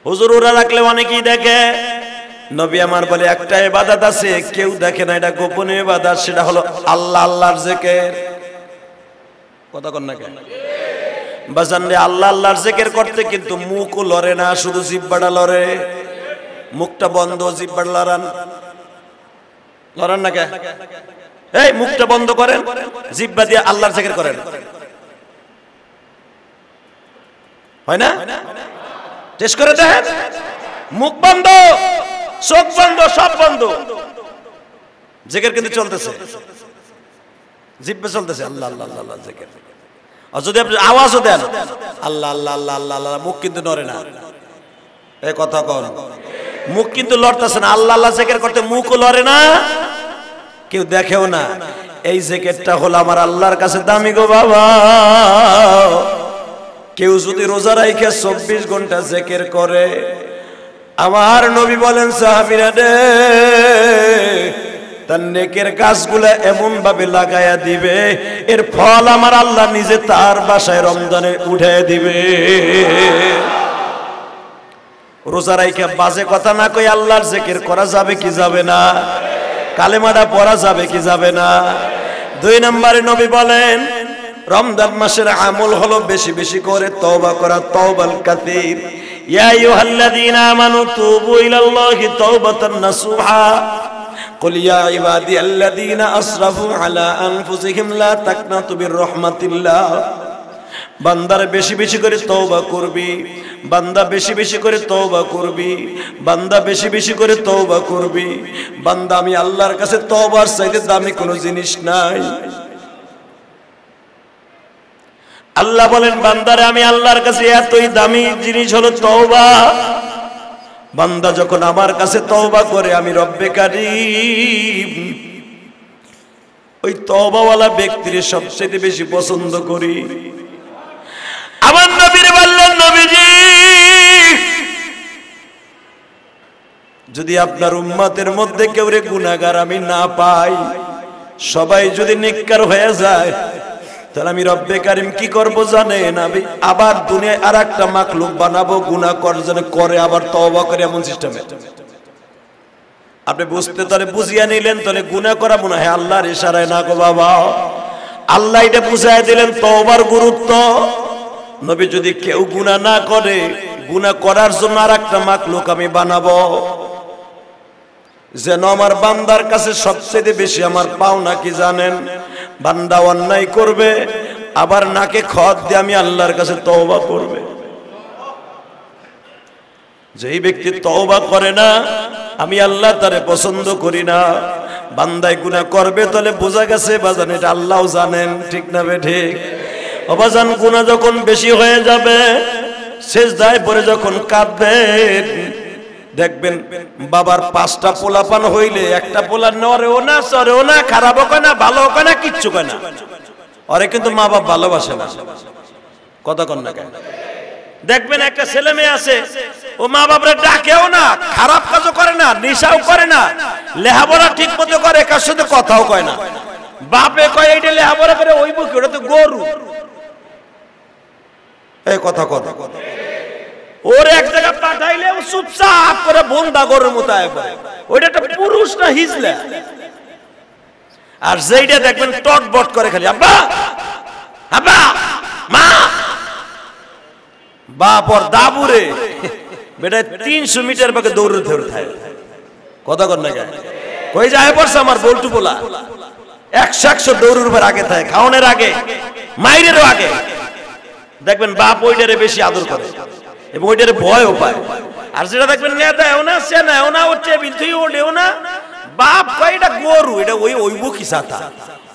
হুজুর ওরা রাখলে অনেকেই দেখে। নবী আমার বলে, একটা ইবাদত আছে কেউ দেখে না, এটা গোপন ইবাদত, সেটা হলো আল্লাহ আল্লাহর জিকির। কথা কন না কেন বাজান রে? আল্লাহ আল্লাহর জিকির করতে কিন্তু মুখও লড়ে না, শুধু জিহ্বাটা লড়ে। মুখটা বন্ধ, জিহ্বাটা লড়ান। লড়ান না কে? এই মুখটা বন্ধ করেন, জিহ্বা দিয়ে আল্লাহর জিকির করেন, হয় না? টেস্ট করে দেখেন। মুখ বন্ধ, চোখ বন্ধ, সব বন্ধ, জিকির কিন্তু চলতেছে, জিহ্বা চলতেছে আল্লাহ আল্লাহ আল্লাহ জিকির। আর যদি আপনি আওয়াজও দেন আল্লাহ আল্লাহ আল্লাহ আল্লাহ আল্লাহ, মুখ কিন্তু নড়ে না। এই কথা কন, মুখ কিন্তু লড়তেছে না। আল্লাহ আল্লাহ জিকির করতে মুখও লড়ে না, কেউ দেখেও না। এই জিকিরটা হলো আমার আল্লাহর কাছে দামি গো বাবা। কেউ যদি রোজা রাখে 24 ঘন্টা জিকির করে, আমার নবী বলেন সাহাবীরা রে, তার নেকের গাছগুলা এমন ভাবে লাগায়া দিবে, এর ফল আমার আল্লাহ নিজে তার বাসায় রমজানে উঠে দিবে। রোজা রাইখা বাজে কথা না কই আল্লাহর জিকির করা যাবে কি যাবে না? কালেমাটা পড়া যাবে কি যাবে না? 2 নম্বরে নবী বলেন, রমজান মাসের আমল হলো বেশি বেশি করে তওবা করা, তওবাল কাসীর। ইয়া আইয়ুহাল্লাযীনা আমানু তুবু ইলাল্লাহি তাওবাতান নাসুহা কুল ইয়া ইবাদিয়াল্লাযীনা আসরাফু আলা আনফুসিহিম লা তাকনাতু মির রাহমাতিল্লাহ। বান্দার বেশি বেশি করে তওবা করবি, বান্দা বেশি বেশি করে তওবা করবি, বান্দা বেশি বেশি করে তওবা করবি। বান্দা, আমি আল্লাহর কাছে তওবার চাইতে দামি কোনো জিনিস নাই। আল্লাহ বলেন, বান্দারে আমি আল্লাহর কাছে এতই দামি জিনিস হলো তওবা। বান্দা যখন আমার কাছে তওবা করে, আমি রব্বে কারীম ওই তওবাওয়ালা ব্যক্তির সবচেয়ে বেশি পছন্দ করি। আমার নবীর বললেন, নবীজি যদি আপনার উম্মতের মধ্যে কেউ রে গুনাহগার আমি না পাই, সবাই যদি নেককার হয়ে যায়, তাহলে আমি রব্বে কারীম কি করব জানেন? আমি আবার দুনিয়ায় আর একটা মাখলুক বানাবো, গুনাহ করে আবার তওবা করে, এমন সিস্টেমে। আপনি বুঝতে তাহলে বুঝিয়ে নিলেন, তাহলে গুনাহ করা মনে হয় আল্লাহর ইশারায় না গো বাবা। আল্লাহ এটা বুঝাই দিলেন তওবার গুরুত্ব। নবী যদি কেউ গুনাহ না করে, গুনাহ করার জন্য আর একটা মাখলুক আমি বানাবো, যেন আমার বান্দার কাছে সবচেয়ে বেশি আমার পাওনা কি জানেন? বান্দা অন্যায় করবে, আবার নাকে খত দিয়ে আমি আল্লাহর কাছে তওবা করবে। যেই ব্যক্তি তওবা করে না, আমি আল্লাহ তারে পছন্দ করি না। বান্দায় গুনাহ করবে, তাহলে বোঝা গেছে বাজান এটা আল্লাহও জানেন, ঠিক না বে ঠিক? ও বাজান, গুনাহ যখন বেশি হয়ে যাবে, সেজদায় পড়ে যখন কাঁদবেন, দেখবেন বাবার 5টা পোলাপান হইলে একটা পোলা নরেও না, সরেও না, খারাপও কয় না, ভালোও কয় না, কিচ্ছু কয় না। ওরে কিন্তু মা বাপ ভালোবাসে না। কথা কন না কেন? দেখবেন একটা ছেলে মেয়ে আছে, ও মা বাপরে ডাকেও না, খারাপ কাজও করে না, নেশাও করে না, লেহাপড়া ঠিক মতো করে, কার সাথে কথাও কয় না। বাপে কয় এইটা লেহাপড়া করে, ওই বুকে ওটা তো গরু। এই কথা কথা ওর এক জায়গা পাঠাইলে ও চুপচাপ করে বন্ধা গরুর মতো আয় করে। ওইটা একটা পুরুষ না হিজলা। আর যেইটা দেখবেন টট বট করে খালি আব্বা আব্বা মা, বাপ ওর দাবুরে বেটা 300 মিটার বাকে দৌড়ে ধরে থাকে। কথা কর না কেন? কই যায় পড়ছে আমার বল্টু পোলা 100 দৌড়ের উপর আগে থাকে, খাওয়ানোর আগে, মাইরেরও আগে। দেখবেন বাপ ওইটারে বেশি আদর করে এবং ওইটারে ভয়ও পায়। আর যেটা দেখবেন নেতাও না, সে নেও না, ও টেবিল থেকে ওঠেও না, বাপ কয় এটা গরু, এটা ওই ওইব কি সাথা,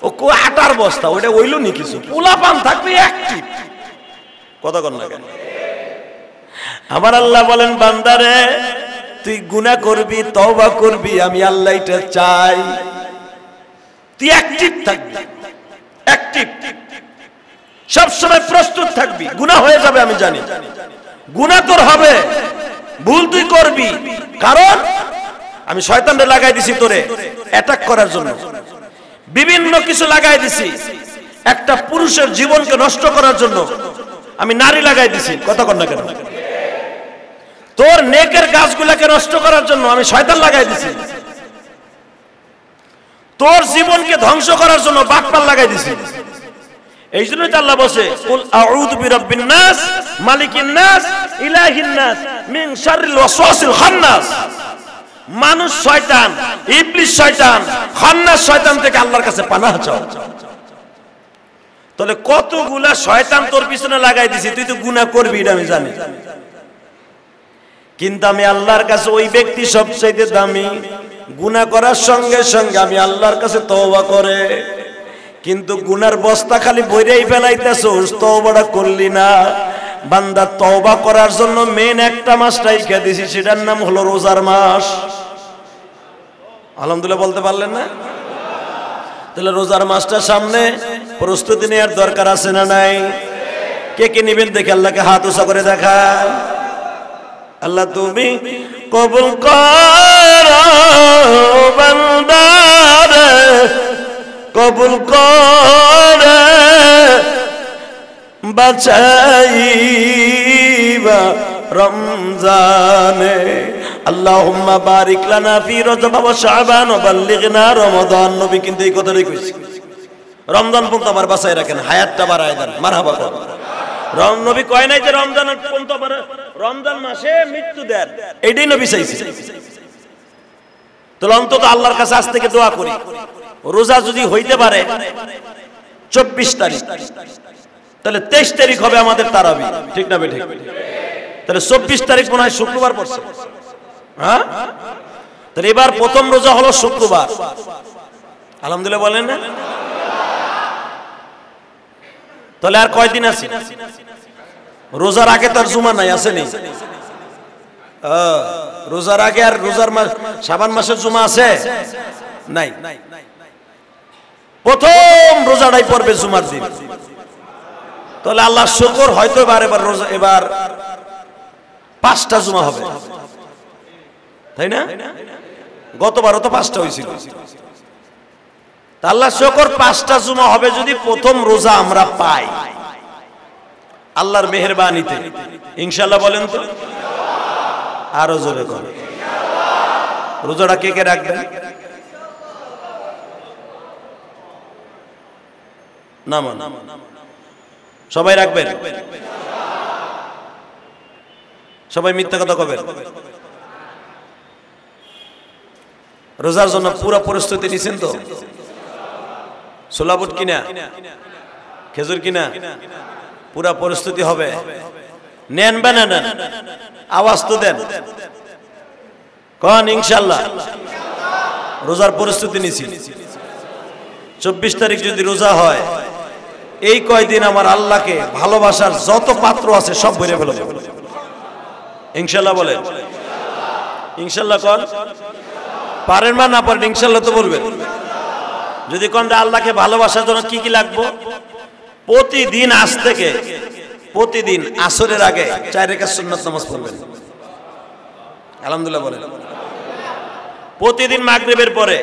ও কো আটার বস্তা, ওইটা ওইলো নি কিছু, পোলা পান থাকবে অ্যাক্টিভ। কথা কর না কেন? আমার আল্লাহ বলেন, বান্দারে তুই গুনাহ করবি, তওবা করবি, আমি আল্লাহ এটা চাই তুই অ্যাক্টিভ থাকবি, অ্যাক্টিভ, সব সময় প্রস্তুত থাকবি। গুনাহ হয়ে যাবে আমি জানি, গুনাহ তোর হবে, ভুল তুই করবি, কারণ আমি শয়তানরে লাগাই দিছি তোরে অ্যাটাক করার জন্য, বিভিন্ন কিছু লাগাই দিছি। একটা পুরুষের জীবনকে নষ্ট করার জন্য আমি নারী লাগাই দিছি, কথা কন না কেন? তোর নেকের গাছগুলাকে নষ্ট করার জন্য আমি শয়তান লাগাই দিছি, তোর জীবনকে ধ্বংস করার জন্য বাকপাল লাগাই দিছি। এই জন্যই তো আল্লাহ বসে কুল আউযু বিরাব্বিন নাস মালিকিন নাস ইলাহিন নাস মিন শাররিল ওয়াসওয়াসিল খান্নাস। মানুষ শয়তান, ইবলিস শয়তান, খান্নাস শয়তান থেকে আল্লাহর কাছে পানাহ চাও। তাহলে কতগুলা শয়তান তোর পিছনে লাগাই দিছি, তুই তো গুনাহ করবি এটা আমি জানি, কিন্তু আমি আল্লাহর কাছে ওই ব্যক্তি সবচেয়ে দামি, গুনাহ করার সঙ্গে সঙ্গে আমি আল্লাহর কাছে তওবা করে, কিন্তু গুনার বস্তা খালি বইরেই ফেলাইতেছস, তওবাটা করলি না। বান্দা তওবা করার জন্য মেন একটা মাস রাইখা দিছি, সেটার নাম হলো রোজার মাস। আলহামদুলিল্লাহ বলতে পারলেন না? তাহলে রোজার মাসটা সামনে, প্রস্তুতি নেওয়ার দরকার আছে না নাই? কে কে নিবেন দেখে আল্লাহকে হাত উঁচা করে দেখান। আল্লাহ তুমি কবুল করো বান্দারে, কবুল করে বাঁচাইবা রমজানে। আল্লাহুম্মা বারিক লানা ফি রজব ওয়া শাবান ওয়া বাল্লিগনা রমাদান। নবী কিন্তু এই কথাটাই কইছে, রমজান পর্যন্ত আমার বাঁচাই রাখেন, হায়াতটা বাড়ায় দেন। মারহাবা কর। নবী কয় নাই যে রমজান পর্যন্ত আমার, রমজান মাসে মৃত্যু দেন, এইটাই নবী চাইছে। তাহলে অন্তত আল্লাহর কাছে আজ থেকে দোয়া করি, রোজা যদি হইতে পারে 24 তারিখ, তাহলে 23 তারিখ হবে আমাদের তারাবি, ঠিক না বেঠিক? তাহলে 24 তারিখ মনে হয় শুক্রবার পড়ছে, হ্যাঁ? তাহলে এবার প্রথম রোজা হলো শুক্রবার। আলহামদুলিল্লাহ বলেন না? তাহলে আর কয়দিন আছে? রোজার আগে তার জুমা নাই, আছে নেই? রোজার আগে আর রোজার মাস শাবান মাসের জুমা আছে নাই? প্রথম রোজাটাই পড়বে জুমার দিন। তাহলে আল্লাহ শুকর, হয়তো এবার রোজা, এবার 5টা জুমা হবে, তাই না? গতবারও তো 5টা হয়েছিল। আল্লাহ শুকর 5টা জুমা হবে যদি প্রথম রোজা আমরা পাই আল্লাহর মেহেরবানিতে, ইনশাআল্লাহ বলেন তো? আরো জোরে করে রোজাটা কে কে রাখবেন? না সবাই রাখবেন? সবাই মিথ্যা কথা কবেন? রোজার জন্য পুরো প্রস্তুতি নিছেন তো? সোলাবুট কিনা, খেজুর কিনা, পুরা প্রস্তুতি হবে। নেন বা না নেন? আওয়াজ তো দেন, কন ইনশাআল্লাহ। রোজার প্রস্তুতি নিছি। 24 তারিখ যদি রোজা হয়, এই কয়দিন আমার আল্লাহকে ভালোবাসার যত পাত্র আছে সব ভরে ফেলবে ইনশাআল্লাহ। বলেন ইনশাআল্লাহ। কন পারেন বা না পারেন, ইনশাআল্লাহ তো বলবেন। যদি কোন আল্লাহকে ভালোবাসার জন্য কি কি লাগবে, প্রতিদিন আজ থেকে প্রতিদিন আসরের আগে 4 রাকাত সুন্নাত নামাজ পড়বেন। আলহামদুলিল্লাহ বলেন। প্রতিদিন মাগরিবের পরে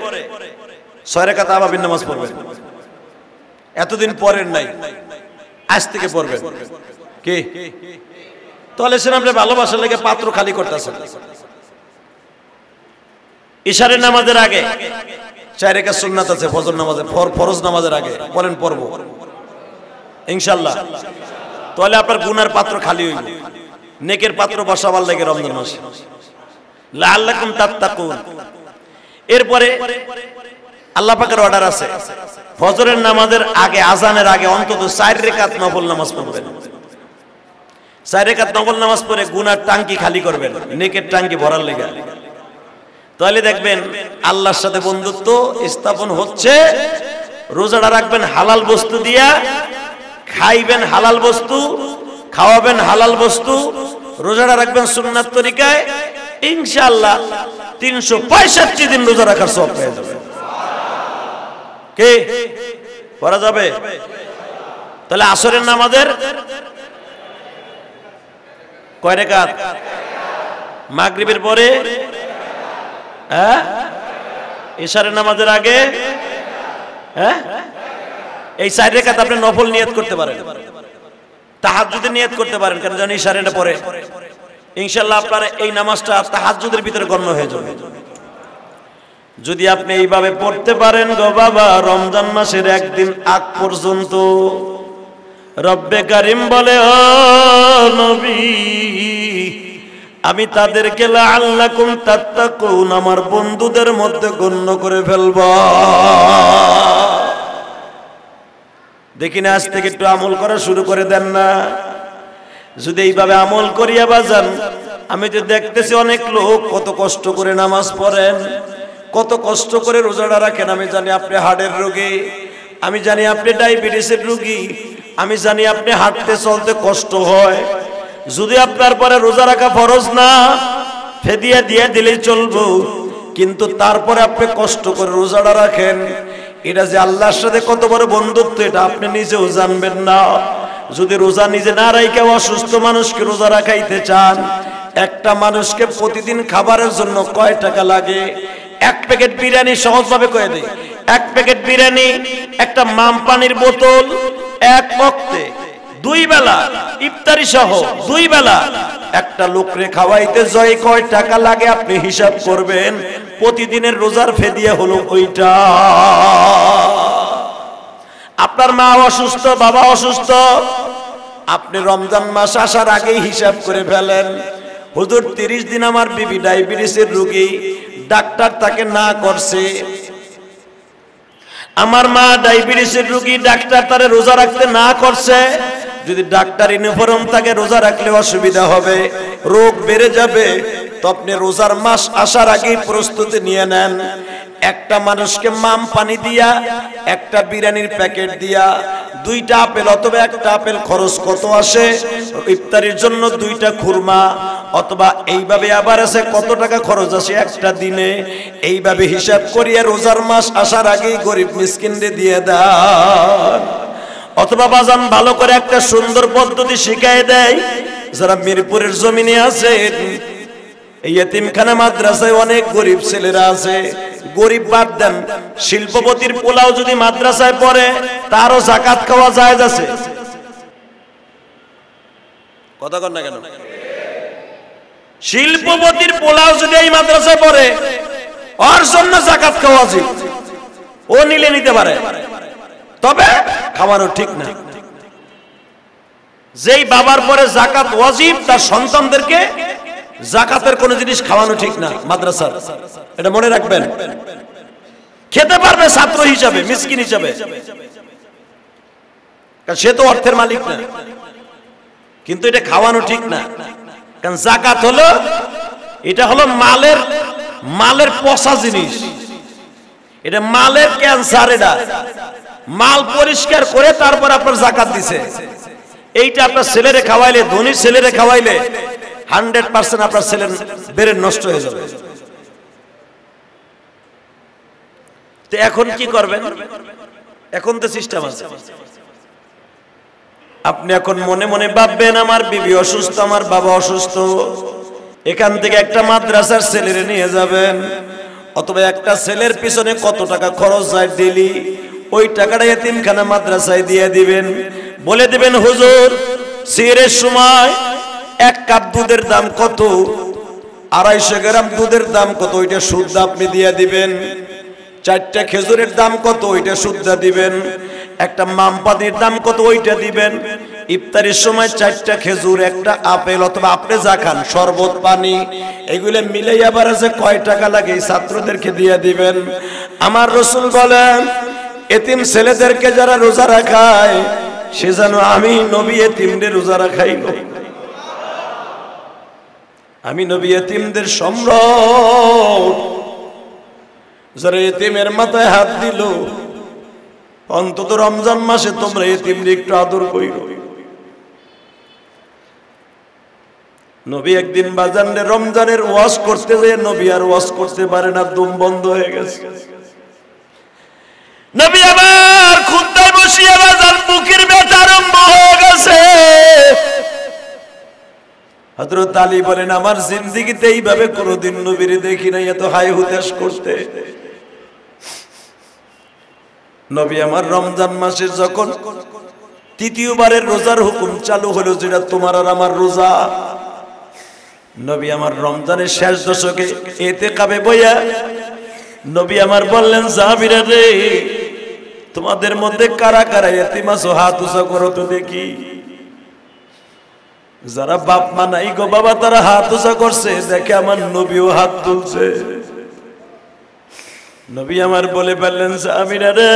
6 রাকাত আবাবিন নামাজ পড়বেন। এতদিন পড়েন নাই, আজ থেকে পড়বেন। কি তাহলে সে আপনি ভালোবাসার লেগে পাত্র খালি করতেছেন। ইশারের নামাজের আগে 4 রাকাত সুন্নাত আছে, ফজর নামাজে, ফরজ নামাজের আগে বলেন পড়ব ইনশাআল্লাহ। তাহলে আপনার গুনার পাত্র খালি হইবে, নেকের পাত্র বসাবার লাগে রমজান মাসে। লাআল্লাকুম তাত্তাকুন। এরপরে আল্লাহ পাকের অর্ডার আছে, ফজরের নামাজের আগে, আজানের আগে অন্তত 4 রাকাত নফল নামাজ পড়বেন। 4 রাকাত নফল নামাজ পড়ে গুনার টাঙ্কি খালি করবেন, নেকের টাঙ্কি ভরার লেগে। তাহলে দেখবেন আল্লাহর সাথে বন্ধুত্ব স্থাপন হচ্ছে। রোজাটা রাখবেন হালাল বস্তু দিয়া, খাইবেন হালাল বস্তু, খাওয়াবেন হালাল বস্তু। রোজাটা রাখবেন সুন্নাত তরিকায়, ইনশাআল্লাহ 365 দিন রোজা রাখার সওয়াব পেয়ে যাবেন। কে করা যাবে? তাহলে আসরের নামাজের কয় রাকাত? মাগরিবের পরে, ইশারের নামাজের আগে, এই 4 রাকাত আপনি নফল নিয়ত করতে পারেন, তাহাজ্জুদের নিয়ত করতে পারেন, কারণ জানি ইশারাটা পরে ইনশাআল্লাহ আপনার এই নামাজটা তাহাজ্জুদের ভিতরে গণ্য হয়ে যাবে। যদি আপনি এইভাবে পড়তে পারেন গো বাবা, রমজান মাসের একদিন আগ পর্যন্ত রব্বে কারিম বলে, ও নবী আমি তাদেরকে লাআল্লাকুম তাত্তাকুন আমার বন্ধুদের মধ্যে গণ্য করে ফেলব। দেখি না আজ থেকে একটু আমল করা শুরু করে দেন না। যদি এইভাবে আমল করিয়া বাজান, আমি যে দেখতেছি অনেক লোক কত কষ্ট করে নামাজ পড়েন, কত কষ্ট করে রোজাটা রাখেন। আমি জানি আপনি হার্টের রোগী, আমি জানি আপনি ডায়াবেটিসের রোগী, আমি জানি আপনি হাঁটতে চলতে কষ্ট হয়। যদি আপনার পরে রোজা রাখা ফরজ না, ফেদিয়া দিয়ে দিলেই চলবো, কিন্তু তারপরে আপনি কষ্ট করে রোজাটা রাখেন, এটা যে আল্লাহর সাথে কত বড় বন্ধুত্ব এটা আপনি নিজেও জানবেন না। যদি রোজা নিজে না রাখে অসুস্থ মানুষকে রোজা রাখাইতে চান, একটা মানুষকে প্রতিদিন খাবারের জন্য কয় টাকা লাগে? 1 প্যাকেট বিরিয়ানি সহজভাবে কয়ে দেয়, 1 প্যাকেট বিরিয়ানি, একটা মাম পানির বোতল, এক ওয়াক্তে 2 বেলা ইফতারি সহ 2 বেলা একটা লোকরে খাওয়াইতে জয় কয় টাকা লাগে আপনি হিসাব করবেন। প্রতিদিনের রোজার ফেদিয়া হলো ওইটা। আপনার মা অসুস্থ, বাবা অসুস্থ, আপনি রমজান মাস আসার আগেই হিসাব করে ফেলেন, হুজুর 30 দিন আমার বিবি ডায়াবেটিসের রোগী, ডাক্তার তাকে না করছে। আমার মা ডায়াবেটিসের রোগী, ডাক্তার তারে রোজা রাখতে না করছে। যদি ডাক্তার ইউনিফর্ম থাকে রোজা রাখলে অসুবিধা হবে, রোগ বেড়ে যাবে। তো আপনি রোজার মাস আসার আগেই প্রস্তুতি নিয়ে নেন। একটা মানুষকে মাম পানি দিয়া, একটা বিরিয়ানির প্যাকেট দিয়া, 2টা আপেল অথবা একটা আপেল খরচ কত আসে? ইফতারির জন্য 2টা খুরমা, অথবা এইভাবে আবার আছে কত টাকা খরচ আসে একটা দিনে। এইভাবে হিসাব করিয়া রোজার মাস আসার আগেই গরিব মিসকিনদের দিয়ে দেন। অথবা বাজান ভালো করে একটা সুন্দর পদ্ধতি শিখায় দেয়, যারা মিরপুরের জমিনে আছে, এই এতিমখানা মাদ্রাসায় অনেক গরিব ছেলেরা আছে। গরিব বাদ দেন, শিল্পপতির পোলাও যদি মাদ্রাসায় পড়ে তারও যাকাত খাওয়া জায়েজ আছে। কথা কন না কেন? শিল্পপতির পোলাও যদি এই মাদ্রাসায় পড়ে ওর জন্য যাকাত খাওয়া উচিত, ও নিলে নিতে পারে, তবে খাওয়ানো ঠিক না। যেই বাবার পরে যাকাত ওয়াজিব, তার সন্তানদেরকে যাকাতের কোন জিনিস খাওয়ানো ঠিক না মাদ্রাসার, এটা মনে রাখবেন। খেতে পারবে ছাত্র হিসাবে, মিসকিন হিসাবে, কারণ সে তো অর্থের মালিক না, কিন্তু এটা খাওয়ানো ঠিক না। কারণ যাকাত হলো, এটা হলো মালের পচা জিনিস, এটা মালের ক্যান্সার। এটা মাল পরিষ্কার করে তারপর আপনার যাকাত দিছে। এইটা আপনার ছেলেরে খাওয়াইলে, ধনী ছেলেরে খাওয়াইলে 100% আপনার ছেলের ব্রেন নষ্ট হয়ে যাবে। তো এখন কি করবেন? এখন তো সিস্টেম আছে। আপনি এখন মনে মনে ভাববেন আমার বিবি অসুস্থ, আমার বাবা অসুস্থ, এখান থেকে একটা মাদ্রাসার ছেলেরে নিয়ে যাবেন, অথবা একটা ছেলের পিছনে কত টাকা খরচ যায় ডেইলি, ওই টাকাটা এতিমখানা মাদ্রাসায় দিয়ে দিবেন। বলে দিবেন হুজুর সিহরের সময় 1 কাপ দুধের দাম কত, 250 গ্রাম দুধের দাম কত, ওইটা সুদ আপনি দিয়ে দিবেন। 4টা খেজুরের দাম কত, ওইটা সুদ দিবেন। একটা মাম পানির দাম কত, ওইটা দিবেন। ইফতারের সময় 4টা খেজুর, একটা আপেল, অথবা আপনি যা খান, শরবত, পানি, এগুলো মিলাই আবার আছে কয় টাকা লাগে ছাত্রদেরকে দিয়ে দিবেন। আমার রাসূল বলেন এতিম ছেলেদেরকে যারা রোজা রাখায়, সে যেন আমি নবী এতিমদের রোজা রাখাইল। আমি নবী এতিমদের সম্রাট। যারা এতিমের মাথায় হাত দিল, অন্তত রমজান মাসে তোমরা এতিমদের একটু আদর কইরো। নবী একদিন বাজারে রমজানের ওয়াজ করতে যেয়ে নবী আর ওয়াজ করতে পারে না, দম বন্ধ হয়ে গেছে। নবী আবার খুতবায় বসিয়ে বাজার বুকের ব্যথা আরম্ভ হয়ে গেছে। হযরত আলী বলেন আমার জিন্দেগিতে এইভাবে কোনোদিন নবীরে দেখি নাই এত হাই হুতাশ করতে। নবী আমার রমজান মাসে যখন তৃতীয়বারের রোজার হুকুম চালু হলো, যেটা তোমার আর আমার রোজা, নবী আমার রমজানের শেষ দশকে ইতিকাফে বইয়া নবী আমার বললেন, সাহাবীরা রে, তোমাদের মধ্যে কারা কারা ইতিম আছো, হাত উঁচা করো তো দেখি। যারা বাপ মা নাই গো বাবা, তারা হাত উঁচা করছে, দেখে আমার নবীও হাত তুলছে। নবী আমার বলে বললেন, সাহাবীরা রে,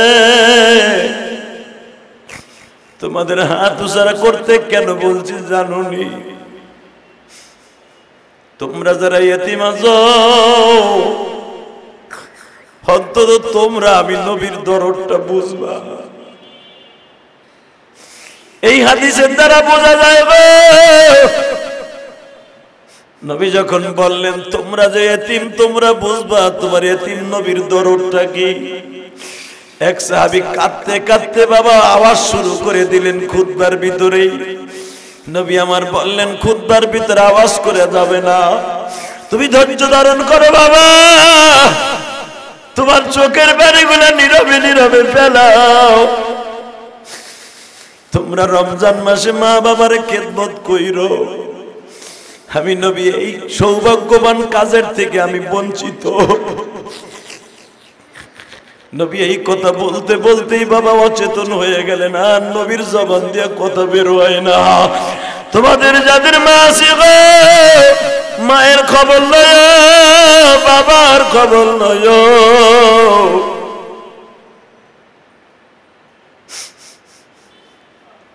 তোমাদের হাত উঁচা করতে কেন বলছি জানোনি? তোমরা যারা ইতিম আছো, অন্তত তোমরা আমি নবীর দরদটা বুঝবা। এই হাদিসের দ্বারা বোঝা যায় গো, নবী যখন বললেন তোমরা যে ইতিম, তোমরা বুঝবা তোমার ইতিম নবীর দরদটা কি। এক সাহাবী কাঁদতে কাঁদতে বাবা আওয়াজ শুরু করে দিলেন খুতবার ভিতরেই। নবী আমার বললেন, খুতবার ভিতরে আওয়াজ করে যাবে না, তুমি ধৈর্য ধারণ করো বাবা, তোমার চোখের পানিগুলো নীরবে নীরবে ফেলাও। তোমরা রমজান মাসে মা বাবার খেদমত কইরো। আমি নবী এই সৌভাগ্যবান কাজের থেকে আমি বঞ্চিত। নবী এই কথা বলতে বলতেই বাবা অচেতন হয়ে গেলেন, আর নবীর জবান দিয়ে কথা বের হয় না। তোমাদের যাদের মা আছে গো, মায়ের খবর নয়, বাবার খবর নয়।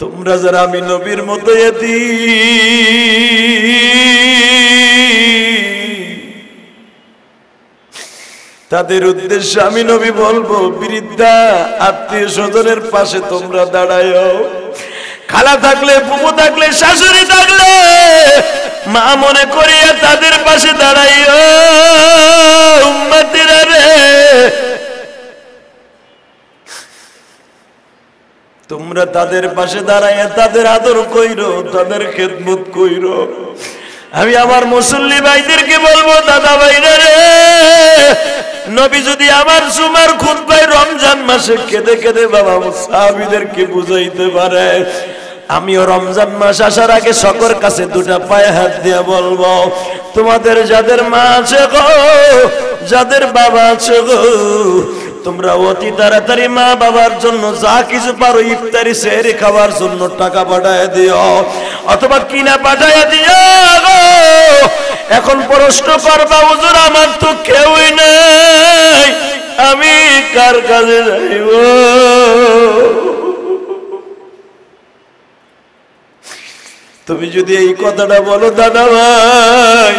তোমরা যারা আমি নবীর মতো তাদের উদ্দেশ্যে আমি নবী বলবো, বৃদ্ধা আত্মীয় স্বজনের পাশে তোমরা দাঁড়ায়ও। খালা থাকলে, ফুফু থাকলে, শাশুড়ি থাকলে মা মনে করিয়া তাদের পাশে দাঁড়াইও। উম্মতিরা রে, তোমরা তাদের পাশে দাঁড়াইয়া তাদের আদর কইরো, তাদের খেদমত কইরো। আমি আমার মুসল্লি ভাইদেরকে বলবো, দাদা ভাইরা রে, নবী যদি আমার জুমার খুতবায় রমজান মাসে কেঁদে কেঁদে বাবা সাহাবীদেরকে বুঝাইতে পারে, আমিও রমজান মাস আসার আগে সকর কাছে দুটা পায়ে হাত দিয়ে বলবো, তোমাদের যাদের মা আছে গো, যাদের বাবা আছে গো, তোমরা অতি তাড়াতাড়ি মা বাবার জন্য যা কিছু পারো ইফতারি সেহরি খাওয়ার জন্য টাকা পাঠায় দিও, অথবা কিনা পাঠায় দিও গো। এখন প্রশ্ন করবা, হুজুর আমার তো কেউই নেই, আমি কার কাছে যাইব? তুমি যদি এই কথাটা বলো, দাদা ভাই,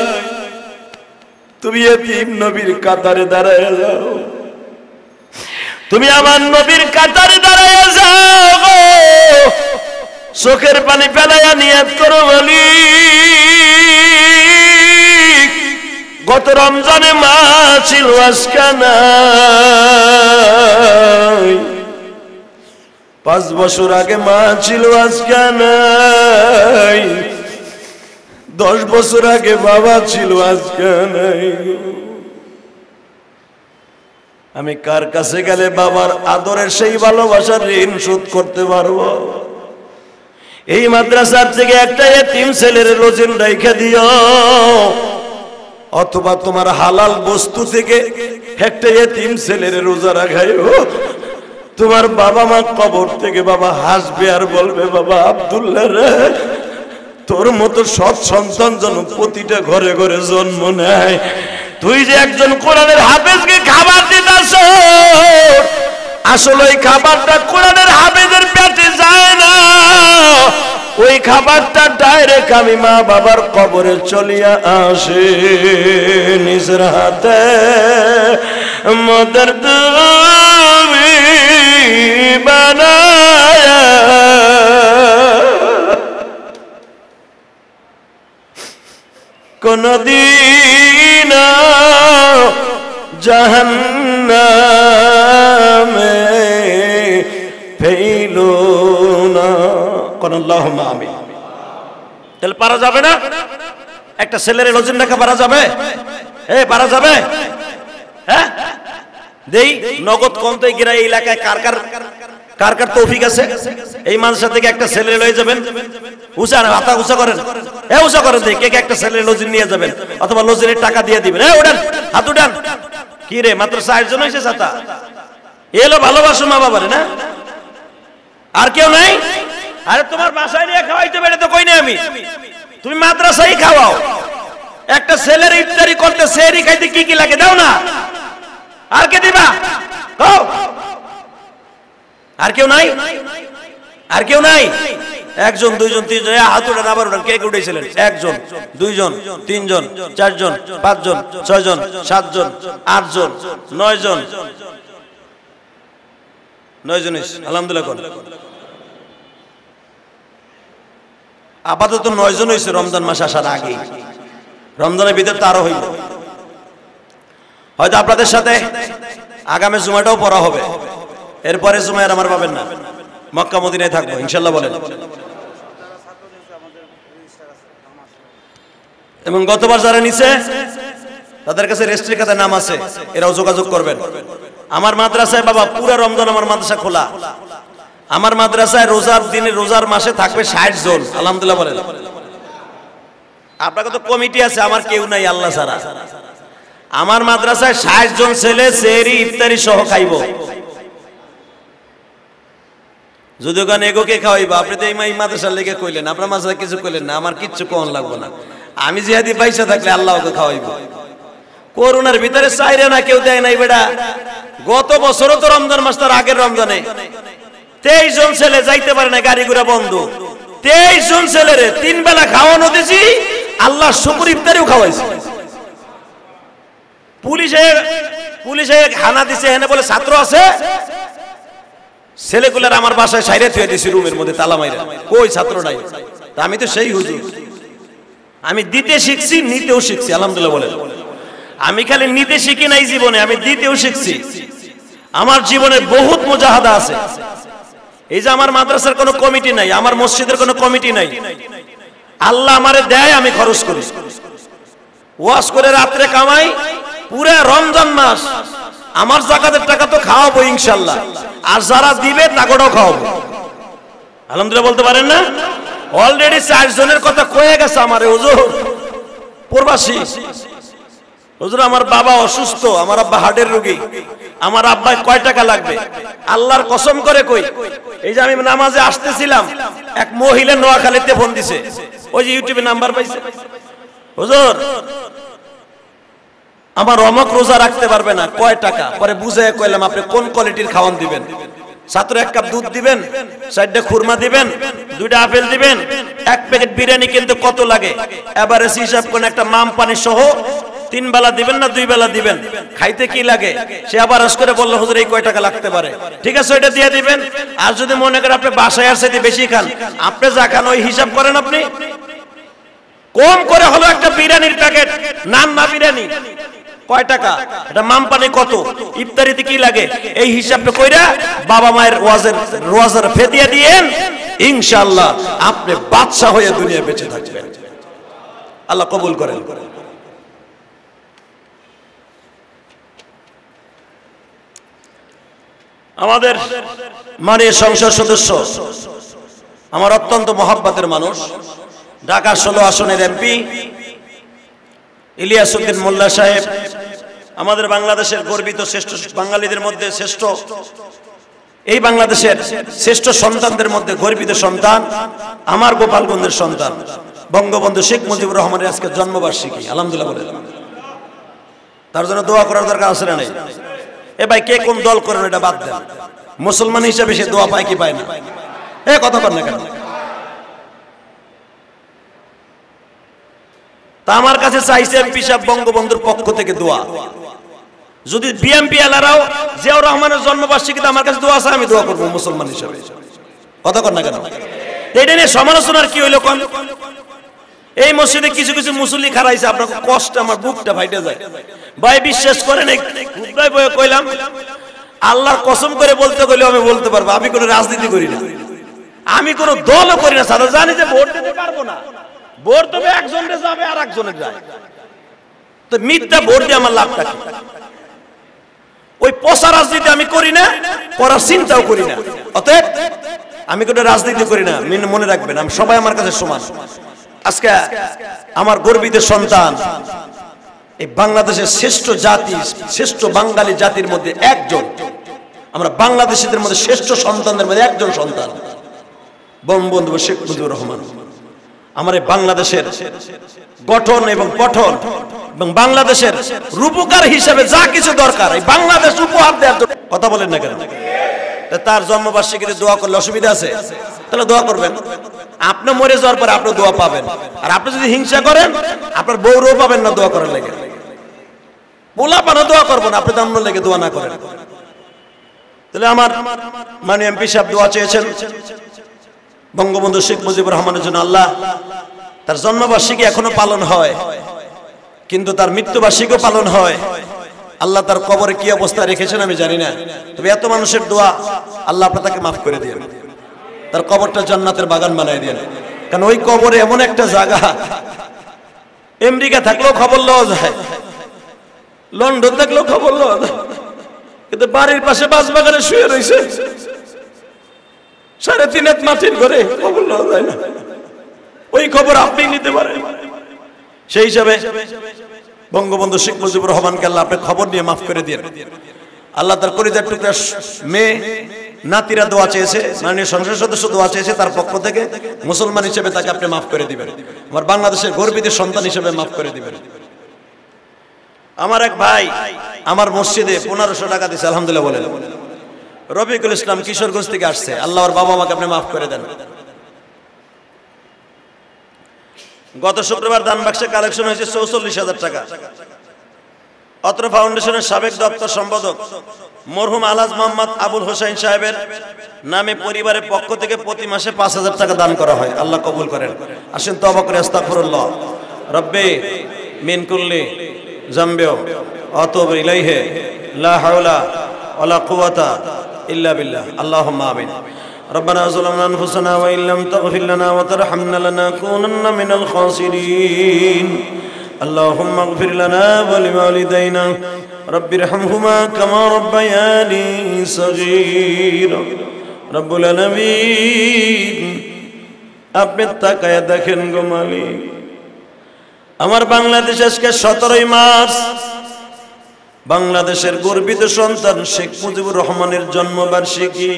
তুমি এতিম নবীর কাতারে দাঁড়ায় যাও, তুমি আমার নবীর কাতারে দাঁড়ায় যাও, চোখের পানি ফেলাইয়া নিয়ত করো বলি, গত রমজানে মা ছিল আজকে নাই, 5 বছর আগে মা ছিল আজকে নাই, 10 বছর আগে বাবা ছিল আজকে নাই। আমি কার কাছে গেলে বাবার আদরের সেই ভালোবাসার ঋণ শোধ করতে পারবো? এই মাদ্রাসার থেকে একটা এতিম ছেলের লজিন রাইখা দিও, অথবা তোমার হালাল বস্তু থেকে একটা এতিম ছেলের রোজা রাখাইও। তোমার বাবা মা কবর থেকে বাবা হাসবে আর বলবে, বাবা আব্দুল্লাহ রে, তোর মতো সৎ সন্তান যেন প্রতিটা ঘরে ঘরে জন্ম নেয়। তুই যে একজন কোরআনের হাফেজকে খাবার দিতাছ, আসলে ওই খাবারটা কোরআনের হাফেজের পেটে যায় না, ওই খাবারটা ডাইরেক্ট আমি মা বাবার কবরে চলিয়া আসে। নিজের হাতে মদর তুমি বানায়া কোনদিন জাহান্নামে ফেলো না, কোন আল্লাহুম্মা আমিন। তাহলে পারা যাবে না? একটা ছেলের লজিন রাখা পারা যাবে? পারা যাবে? হ্যাঁ, দেই নগদ কমতে গিরা এই এলাকায় কার কার তৌফিক আছে এই মাদ্রাসা থেকে একটা ছেলে লয়ে যাবেন উঁচা না হাতা উঁচা করেন উঁচা করেন দেই কে কে একটা ছেলে লজির নিয়ে যাবেন অথবা লজিরের টাকা দিয়ে দিবেন ওঠান হাত উঠান কি রে মাত্র 60 জন হইছে ছাতা এলো ভালোবাসো মা বাবারে না আর কেউ নাই আরে তোমার বাসায় নিয়ে খাওয়াইতে বেড়ে তো কই না আমি তুমি মাদ্রাসায় খাওয়াও একটা ছেলের ইফতারি করতে সেহরি খাইতে কি কি লাগে দাও না আর কে দিবা কও আর কেউ নাই আর কেউ নাই একজন দুইজন তিনজন হাত উঠান আবার উঠান কে কে উঠেছিলেন একজন দুইজন তিনজন চারজন পাঁচজন ছয়জন সাতজন আটজন নয়জন আলহামদুলিল্লাহ কোন আপাতত 9 জন হয়েছে রমজান মাস আসার আগে রমজানের ভিতরে তারও হইল হয়তো আপনাদের সাথে আগামী জুমাটাও পড়া হবে এরপরে জুমায় আমার পাবেন না মক্কা মদিনায় থাকবো ইনশাআল্লাহ বলেন এবং গতবার যারা নিছে তাদের কাছে রেজিস্ট্রির খাতায় নাম আছে এরাও যোগাযোগ করবেন আমার মাদ্রাসায় বাবা পুরো রমজান আমার মাদ্রাসা খোলা আমার মাদ্রাসায় রোজার দিনে রোজার মাসে থাকবে 60 জন আলহামদুলিল্লাহ বলেন আপনাদের তো কমিটি আছে আমার কেউ নাই আল্লাহ ছাড়া আমার মাদ্রাসায় 60 জন ছেলে সেহরি ইফতারি সহ খাইবো যদি গান এগোকে খাওয়াইবো আপনি তো এই মাদ্রাসার লেগে কইলেন আপনার মাদ্রাসায় কিছু কইলেন না আমার কিচ্ছু কোন লাগবে না আমি জিহাদি পয়সা থাকলে আল্লাহ ওকে খাওয়াইবো করোনার ভিতরে চাইরে না কেউ দেয় নাই বেটা গত বছরও তো রমজান মাস তার আগের রমজানে 23 জন ছেলে যাইতে পারে না গাড়ি ঘোড়া বন্ধ 23 জন ছেলেরে 3 বেলা খাওয়ানো দিছি আল্লাহ শুকর ইফতারিও খাওয়াইছে পুলিশে হানা দিছে এনে বলে ছাত্র আছে ছেলেগুলার আমার বাসায় সাইরে থুয়ে দিছি রুমের মধ্যে তালা মাইরা কই ছাত্র নাই তা আমি তো সেই হুজুর আমি দিতে শিখছি নিতেও শিখছি আলহামদুলিল্লাহ বলেন আমি খালি নিতে শিখি নাই জীবনে আমি দিতেও শিখছি আমার জীবনে বহুত মুজাহাদা আছে এই যে আমার মাদ্রাসার কোনো কমিটি নাই আমার মসজিদের কোনো কমিটি নাই আল্লাহ আমারে দেয় আমি খরচ করি ওয়াজ করে রাতে কামাই পুরো রমজান মাস আমার যাকাতের টাকা তো খাওয়াবো ইনশাআল্লাহ আর যারা দিবে তাগোটাও খাওয়াবো আলহামদুলিল্লাহ বলতে পারেন না অলরেডি 4 জনের কথা কয়ে গেছে আমারে হুজুর প্রবাসী হুজুর আমার বাবা অসুস্থ আমার আব্বা হার্টের রোগী আমার আব্বায় কয় টাকা লাগবে আল্লাহর কসম করে কই এই যে আমি নামাজে আসতেছিলাম এক মহিলা নোয়াখালীতে ফোন দিছে ওই যে ইউটিউবে নাম্বার পাইছে হুজুর আমার অমক রোজা রাখতে পারবে না কয় টাকা পরে বুঝায় কইলাম আপনি কোন কোয়ালিটির খাওয়ান দিবেন ছাত্র 1 কাপ দুধ দিবেন 4টা খুরমা দিবেন 2টা আপেল দিবেন 1 প্যাকেট বিরিয়ানি কিন্তু কত লাগে এভারেজ হিসাব কোন একটা মাম পানি সহ 3 বেলা দিবেন না 2 বেলা দিবেন খাইতে কি লাগে সে আবার আস করে বলল হুজুর এই কয় টাকা লাগতে পারে ঠিক আছে ওইটা দিয়ে দিবেন আর যদি মনে করেন আপনি বাসায় আর সাথে বেশি খান আপনি যা খান ওই হিসাব করেন আপনি কম করে হলো একটা বিরিয়ানির প্যাকেট নান না বিরিয়ানি কয় টাকা এটা মাম পানি কত ইফতারিতে কি লাগে এই হিসাবটা কইরা বাবা মায়ের রোজার ফিদিয়া দিয়েন ইনশাআল্লাহ আপনি বাদশা হয়ে দুনিয়া বেঁচে থাকবেন আল্লাহ কবুল করেন আমাদের মাননীয় সংসদ সদস্য আমার অত্যন্ত মহব্বতের মানুষ ঢাকা 16 আসনের এমপি ইলিয়াস উদ্দিন মোল্লা সাহেব আমাদের বাংলাদেশের গর্বিত শ্রেষ্ঠ বাঙালিদের মধ্যে শ্রেষ্ঠ এই বাংলাদেশের শ্রেষ্ঠ সন্তানদের মধ্যে গর্বিত সন্তান আমার গোপালগঞ্জের সন্তান বঙ্গবন্ধু শেখ মুজিবুর রহমানের আজকে জন্মবার্ষিকী আলহামদুলিল্লাহ বলেন তার জন্য দোয়া করার দরকার আছে না নাই এ ভাই কে কোন দল করেন এটা বাদ দেন মুসলমান হিসেবে সে দোয়া পায় কি পায় না এ কথা বল না কেন তা আমার কাছে চাইছে এমপি সাহেব বঙ্গবন্ধুর পক্ষ থেকে দোয়া যদি বিএমপি এলারাও জিয়াউর রহমানের জন্মবার্ষিকীতে আমার কাছে দোয়া আছে আমি দোয়া করব মুসলমান হিসেবে কথা কর না কেন এটা নিয়ে সমালোচনার কি হইলো কোন এই মসজিদে কিছু কিছু মুসল্লি খারাইছে আপনার কষ্ট আমার বুকটা ফাইটে যায় ভাই বিশ্বাস করেন খুবই বয়ে কইলাম আল্লাহর কসম করে বলতে কইলে আমি বলতে পারবো আমি কোনো রাজনীতি করি না আমি কোনো দলও করি না সাদা জানি যে ভোট দিতে পারবো না ভোট তবে একজনের যাবে আর একজনের যায় তো মিথ্যা ভোট দিয়ে আমার লাভটা কি ওই পচা রাজনীতি আমি করি না, করার চিন্তাও করি না। অতএব আমি কোনো রাজনীতি করি না, মনে রাখবেন আমি সবাই আমার কাছে সমান। আজকে আমার গর্বিত সন্তান, এই বাংলাদেশের শ্রেষ্ঠ জাতি, শ্রেষ্ঠ বাঙালি জাতির মধ্যে একজন, আমরা বাংলাদেশিদের মধ্যে শ্রেষ্ঠ সন্তানদের মধ্যে একজন সন্তান বঙ্গবন্ধু শেখ মুজিবুর রহমান। আমার এই বাংলাদেশের গঠন এবং পঠন এবং বাংলাদেশের রূপকার হিসেবে যা কিছু দরকার এই বাংলাদেশ উপহার দেওয়ার জন্য, কথা বলেন না কেন? তার জন্মবার্ষিকীতে দোয়া করলে অসুবিধা আছে? তাহলে দোয়া করবেন। আপনি মরে যাওয়ার পরে আপনি দোয়া পাবেন, আর আপনি যদি হিংসা করেন আপনার বউরও পাবেন না দোয়া করার লেগে। পোলা পানো দোয়া করবেন, আপনি তো অন্য লেগে দোয়া না করেন। তাহলে আমার মাননীয় এমপি সাহেব দোয়া চেয়েছেন বঙ্গবন্ধু শেখ মুজিবুর রহমানের জন্য। আল্লাহ, তার জন্মবার্ষিকী এখনো পালন হয়, কিন্তু তার মৃত্যুবার্ষিকীও পালন হয়। আল্লাহ তার কবরে কি অবস্থা রেখেছেন আমি জানি না, তবে এত মানুষের দোয়া, আল্লাহ আপনি তাকে মাফ করে দিন, তার কবরটা জান্নাতের বাগান বানায় দিন। কারণ ওই কবরে এমন একটা জায়গা, আমেরিকা থাকলেও খবর লওয়া যায়, লন্ডন থাকলেও খবর লওয়া যায়, কিন্তু বাড়ির পাশে বাঁশবাগানে শুয়ে রয়েছে 3.5 হাত মাটির ঘরে, খবর লওয়া যায় না। ওই খবর আপনি নিতে পারেন। সেই হিসাবে বঙ্গবন্ধু শেখ মুজিবুর রহমানকে আল্লাহ আপনি খবর নিয়ে মাফ করে দিন। আল্লাহ তার কলিজার টুকরা মেয়ে নাতিরা দোয়া চেয়েছে, মাননীয় সংসদ সদস্য দোয়া চেয়েছে, তার পক্ষ থেকে মুসলমান হিসেবে তাকে আপনি মাফ করে দিবেন, আমার বাংলাদেশের গর্বিত সন্তান হিসেবে মাফ করে দিবেন। আমার এক ভাই আমার মসজিদে 1500 টাকা দিয়েছে, আলহামদুলিল্লাহ বলেন। রফিকুল ইসলাম কিশোরগঞ্জ থেকে আসছে, আল্লাহ ওর বাবা মাকে আপনি মাফ করে দেন। গত শুক্রবার দান বাক্সে কালেকশন হয়েছে 44,000 টাকা। অত্র ফাউন্ডেশনের সাবেক দপ্তর সম্পাদক মরহুম আলহাজ মোহাম্মদ আবুল হোসেন সাহেবের নামে পরিবারের পক্ষ থেকে প্রতি মাসে 5,000 টাকা দান করা হয়। আল্লাহ কবুল করেন। আসেন তওবা করে আস্তাগফিরুল্লাহ রব্বি মিন কুল্লি জামবিও আতুবু ইলাইহি লা হাওলা ওয়ালা কুওয়াতা ইল্লা বিল্লাহ। আল্লাহুম্মা আমিন। ربنا ظلمنا أنفسنا وإن لم تغفر لنا وترحمنا لنكونن من الخاسرين اللهم اغفر لنا ولوالدينا رب ارحمهما كما ربياني صغيرا رب العالمين আপনি তাকায়া দেখেন গো মালিক, আমার বাংলাদেশ আজকে 17 মার্চ বাংলাদেশের গর্বিত সন্তান শেখ মুজিবুর রহমানের জন্মবার্ষিকী।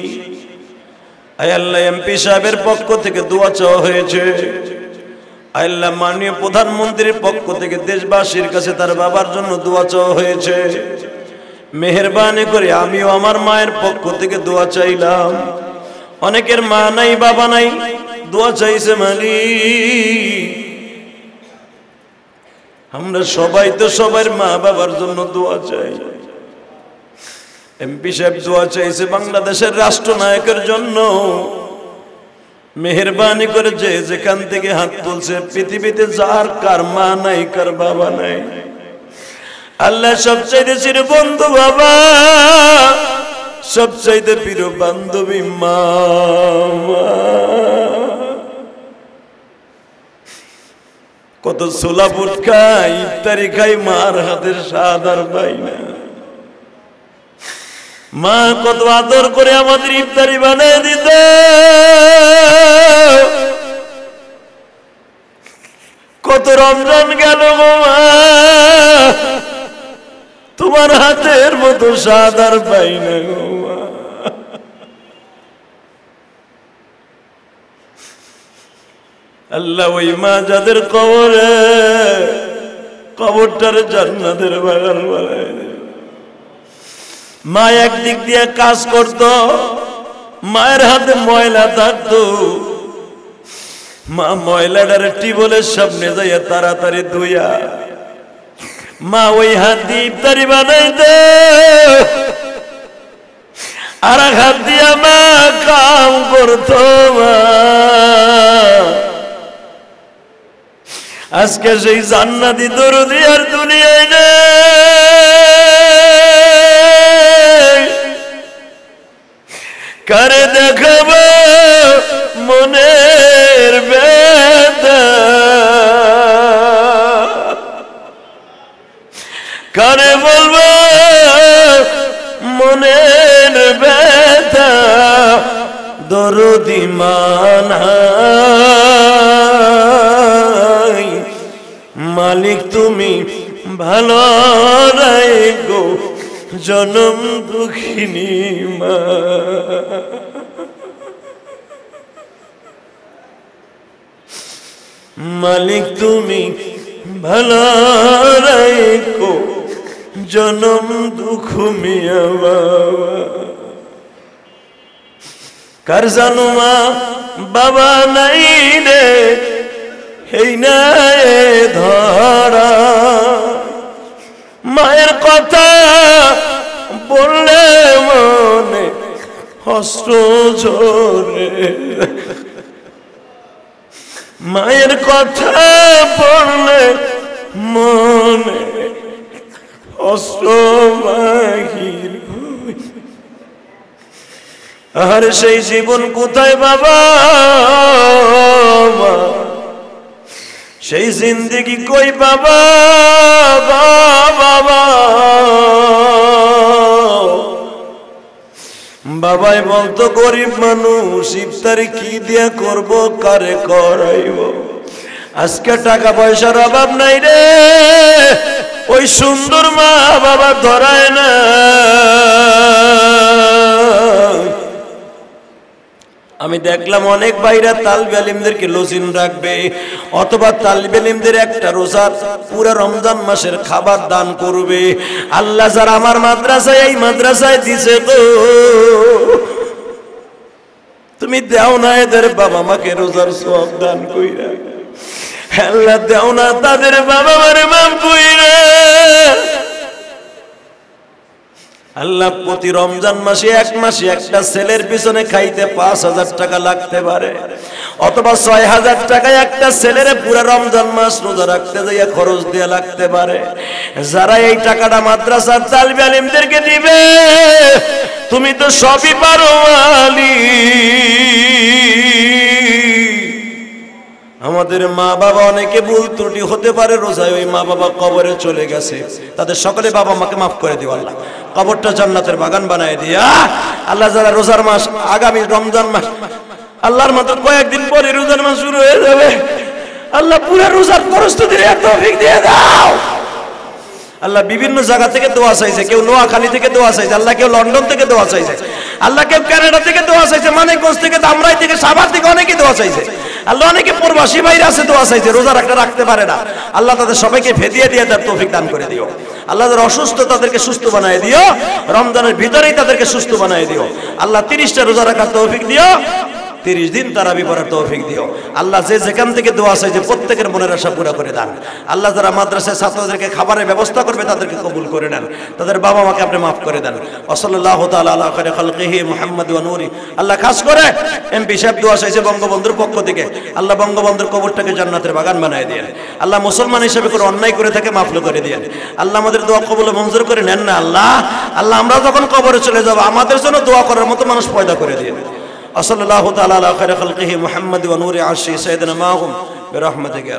আয় আল্লাহ, এমপি সাহেবের পক্ষ থেকে দোয়া চাওয়া হয়েছে। আয় আল্লাহ, মাননীয় প্রধানমন্ত্রীর পক্ষ থেকে দেশবাসীর কাছে তার বাবার জন্য দোয়া চাওয়া হয়েছে। মেহেরবানি করে আমিও আমার মায়ের পক্ষ থেকে দোয়া চাইলাম। অনেকের মা নাই বাবা নাই, দোয়া চাইছে মালিক। আমরা সবাই তো সবার মা বাবার জন্য দোয়া চাই। এমপি সাহেব দোয়া চাইছে বাংলাদেশের রাষ্ট্রনায়কের জন্য। মেহেরবানি করে যে যেখান থেকে হাত তুলছে, পৃথিবীতে যার কার মা নাই কার বাবা নাই, আল্লাহ সবচাইতে চির বন্ধু বাবা, সবচাইতে প্রিয় বান্ধবী মা। কত ছোলা বুট খাই, ইফতারি খাই, মার হাতের স্বাদ আর পাই না। মা কত আদর করে আমাদের ইফতারি বানিয়ে দিত। কত রমজান গেল গো মা, তোমার হাতের মতো স্বাদ আর পাই না গো মা। আল্লাহ, ওই মা যাদের কবরে, কবরটার জান্নাতের বাগান বানায়। মা একদিক দিয়ে কাজ করত, মায়ের হাতে ময়লা থাকতো, মা ময়লাটার টিবলের সামনে যাইয়া তাড়াতাড়ি ধুইয়া মা ওই হাত দিয়ে ইফতারি বানাইতে, আর এক হাত দিয়া মা কাম করতো। মা আজকে সেই জান্নাতি দরদি আর দুনিয়ায় নেই। কারে দেখাবো মনের বেদনা, কারে বলবো দরদি মানাই মালিক তুমি ভালো রাখো জনম দুঃখিনী মা মালিক তুমি ভালো রাখো জনম দুঃখ মিয়া বাবা কার জানো মা বাবা নাই রে এই নাই ধরা মায়ের কথা বললে মনে অস্ত্র ঝরে মায়ের কথা বললে মনে অস্ত্র বাহির আর সেই জীবন কোথায় বাবা সেই জিন্দেগি কই বাবা বাবা বাবাই বলতো গরিব মানুষ ইফতারি কি দিয়া করব কারে করাইব আজকে টাকা পয়সার অভাব নাই রে ওই সুন্দর মা বাবা ধরায় না আমি দেখলাম অনেক ভাইরা তালবে আলিমদেরকে লজিন রাখবে অথবা তালবে আলিমদের একটা রোজার পুরো রমজান মাসের খাবার দান করবে আল্লাহ যারা আমার মাদ্রাসায় এই মাদ্রাসায় দিছে তো তুমি দাও না এদের বাবা মাকে রোজার সওয়াব দান কইরা আল্লাহ দাও না তাদের বাবা মারে মাফ কইরা আল্লাহ প্রতি রমজান মাসে এক মাসে একটা ছেলের পিছনে খাইতে ৫,০০০ টাকা লাগতে পারে অথবা ৬,০০০ টাকায় একটা ছেলের পুরো রমজান মাস রোজা রাখতে যাইয়া খরচ দেয়া লাগতে পারে যারা এই টাকাটা মাদ্রাসার তালিবে আলিমদেরকে দিবে তুমি তো সবই পারো আমাদের মা বাবা অনেকে ভুল ত্রুটি হতে পারে রোজায় ওই মা বাবা কবরে চলে গেছে তাদের সকলে বাবা মাকে মাফ করে দিও আল্লাহ কবরটা জান্নাতের বাগান বানায় দিয়া আল্লাহ যারা রোজার মাস আগামী রমজান মাস আল্লাহর মাত্র কয়েকদিন পরে রোজার মাস শুরু হয়ে যাবে আল্লাহ পুরো রোজার প্রস্তুতির তৌফিক দিয়ে দাও আল্লাহ বিভিন্ন জায়গা থেকে দোয়া চাইছে কেউ নোয়াখালী থেকে দোয়া চাইছে আল্লাহ কেউ লন্ডন থেকে দোয়া চাইছে আল্লাহ কেউ কানাডা থেকে দোয়া চাইছে মানিকগঞ্জ থেকে ধামরাই থেকে সাভার থেকে অনেকেই দোয়া চাইছে আল্লাহ অনেকে প্রবাসী বাইরে আছে দোয়া চাইছে রোজা রাখতে পারে না আল্লাহ তাদের সবাইকে ফেদিয়ে দিয়ে তার তৌফিক দান করে দিও আল্লাহ যারা অসুস্থ তাদেরকে সুস্থ বানায় দিও রমজানের ভিতরেই তাদেরকে সুস্থ বানায় দিও আল্লাহ 30টা রোজা রাখার তৌফিক দিও 30 দিন তারাবি পড়ার তৌফিক দিও আল্লাহ যে যেখান থেকে দোয়া চাইছে প্রত্যেকের মনের আশা পুরো করে দেন আল্লাহ যারা মাদ্রাসায় ছাত্রদেরকে খাবারের ব্যবস্থা করবে তাদেরকে কবুল করে নেন তাদের বাবা মাকে আপনি মাফ করে দেন সাল্লাল্লাহু তাআলা আলা খায়রি খালকিহি মুহাম্মদ ওয়া নূরি আল্লাহ খাস করে এমপি সাহেব দোয়া চাইছে বঙ্গবন্ধুর পক্ষ থেকে আল্লাহ বঙ্গবন্ধুর কবরটাকে জান্নাতের বাগান বানায় দেন আল্লাহ মুসলমান হিসেবে করে অন্যায় করে থাকে মাফ করে দেন আল্লাহ আমাদের দোয়া কবুল মঞ্জুর করে নেন না আল্লাহ আল্লাহ আমরা যখন কবরে চলে যাব আমাদের জন্য দোয়া করার মতো মানুষ পয়দা করে দেন صلى الله تعالى على خير خلقه محمد ونور عرشه سيدنا معهم برحمتك يا رب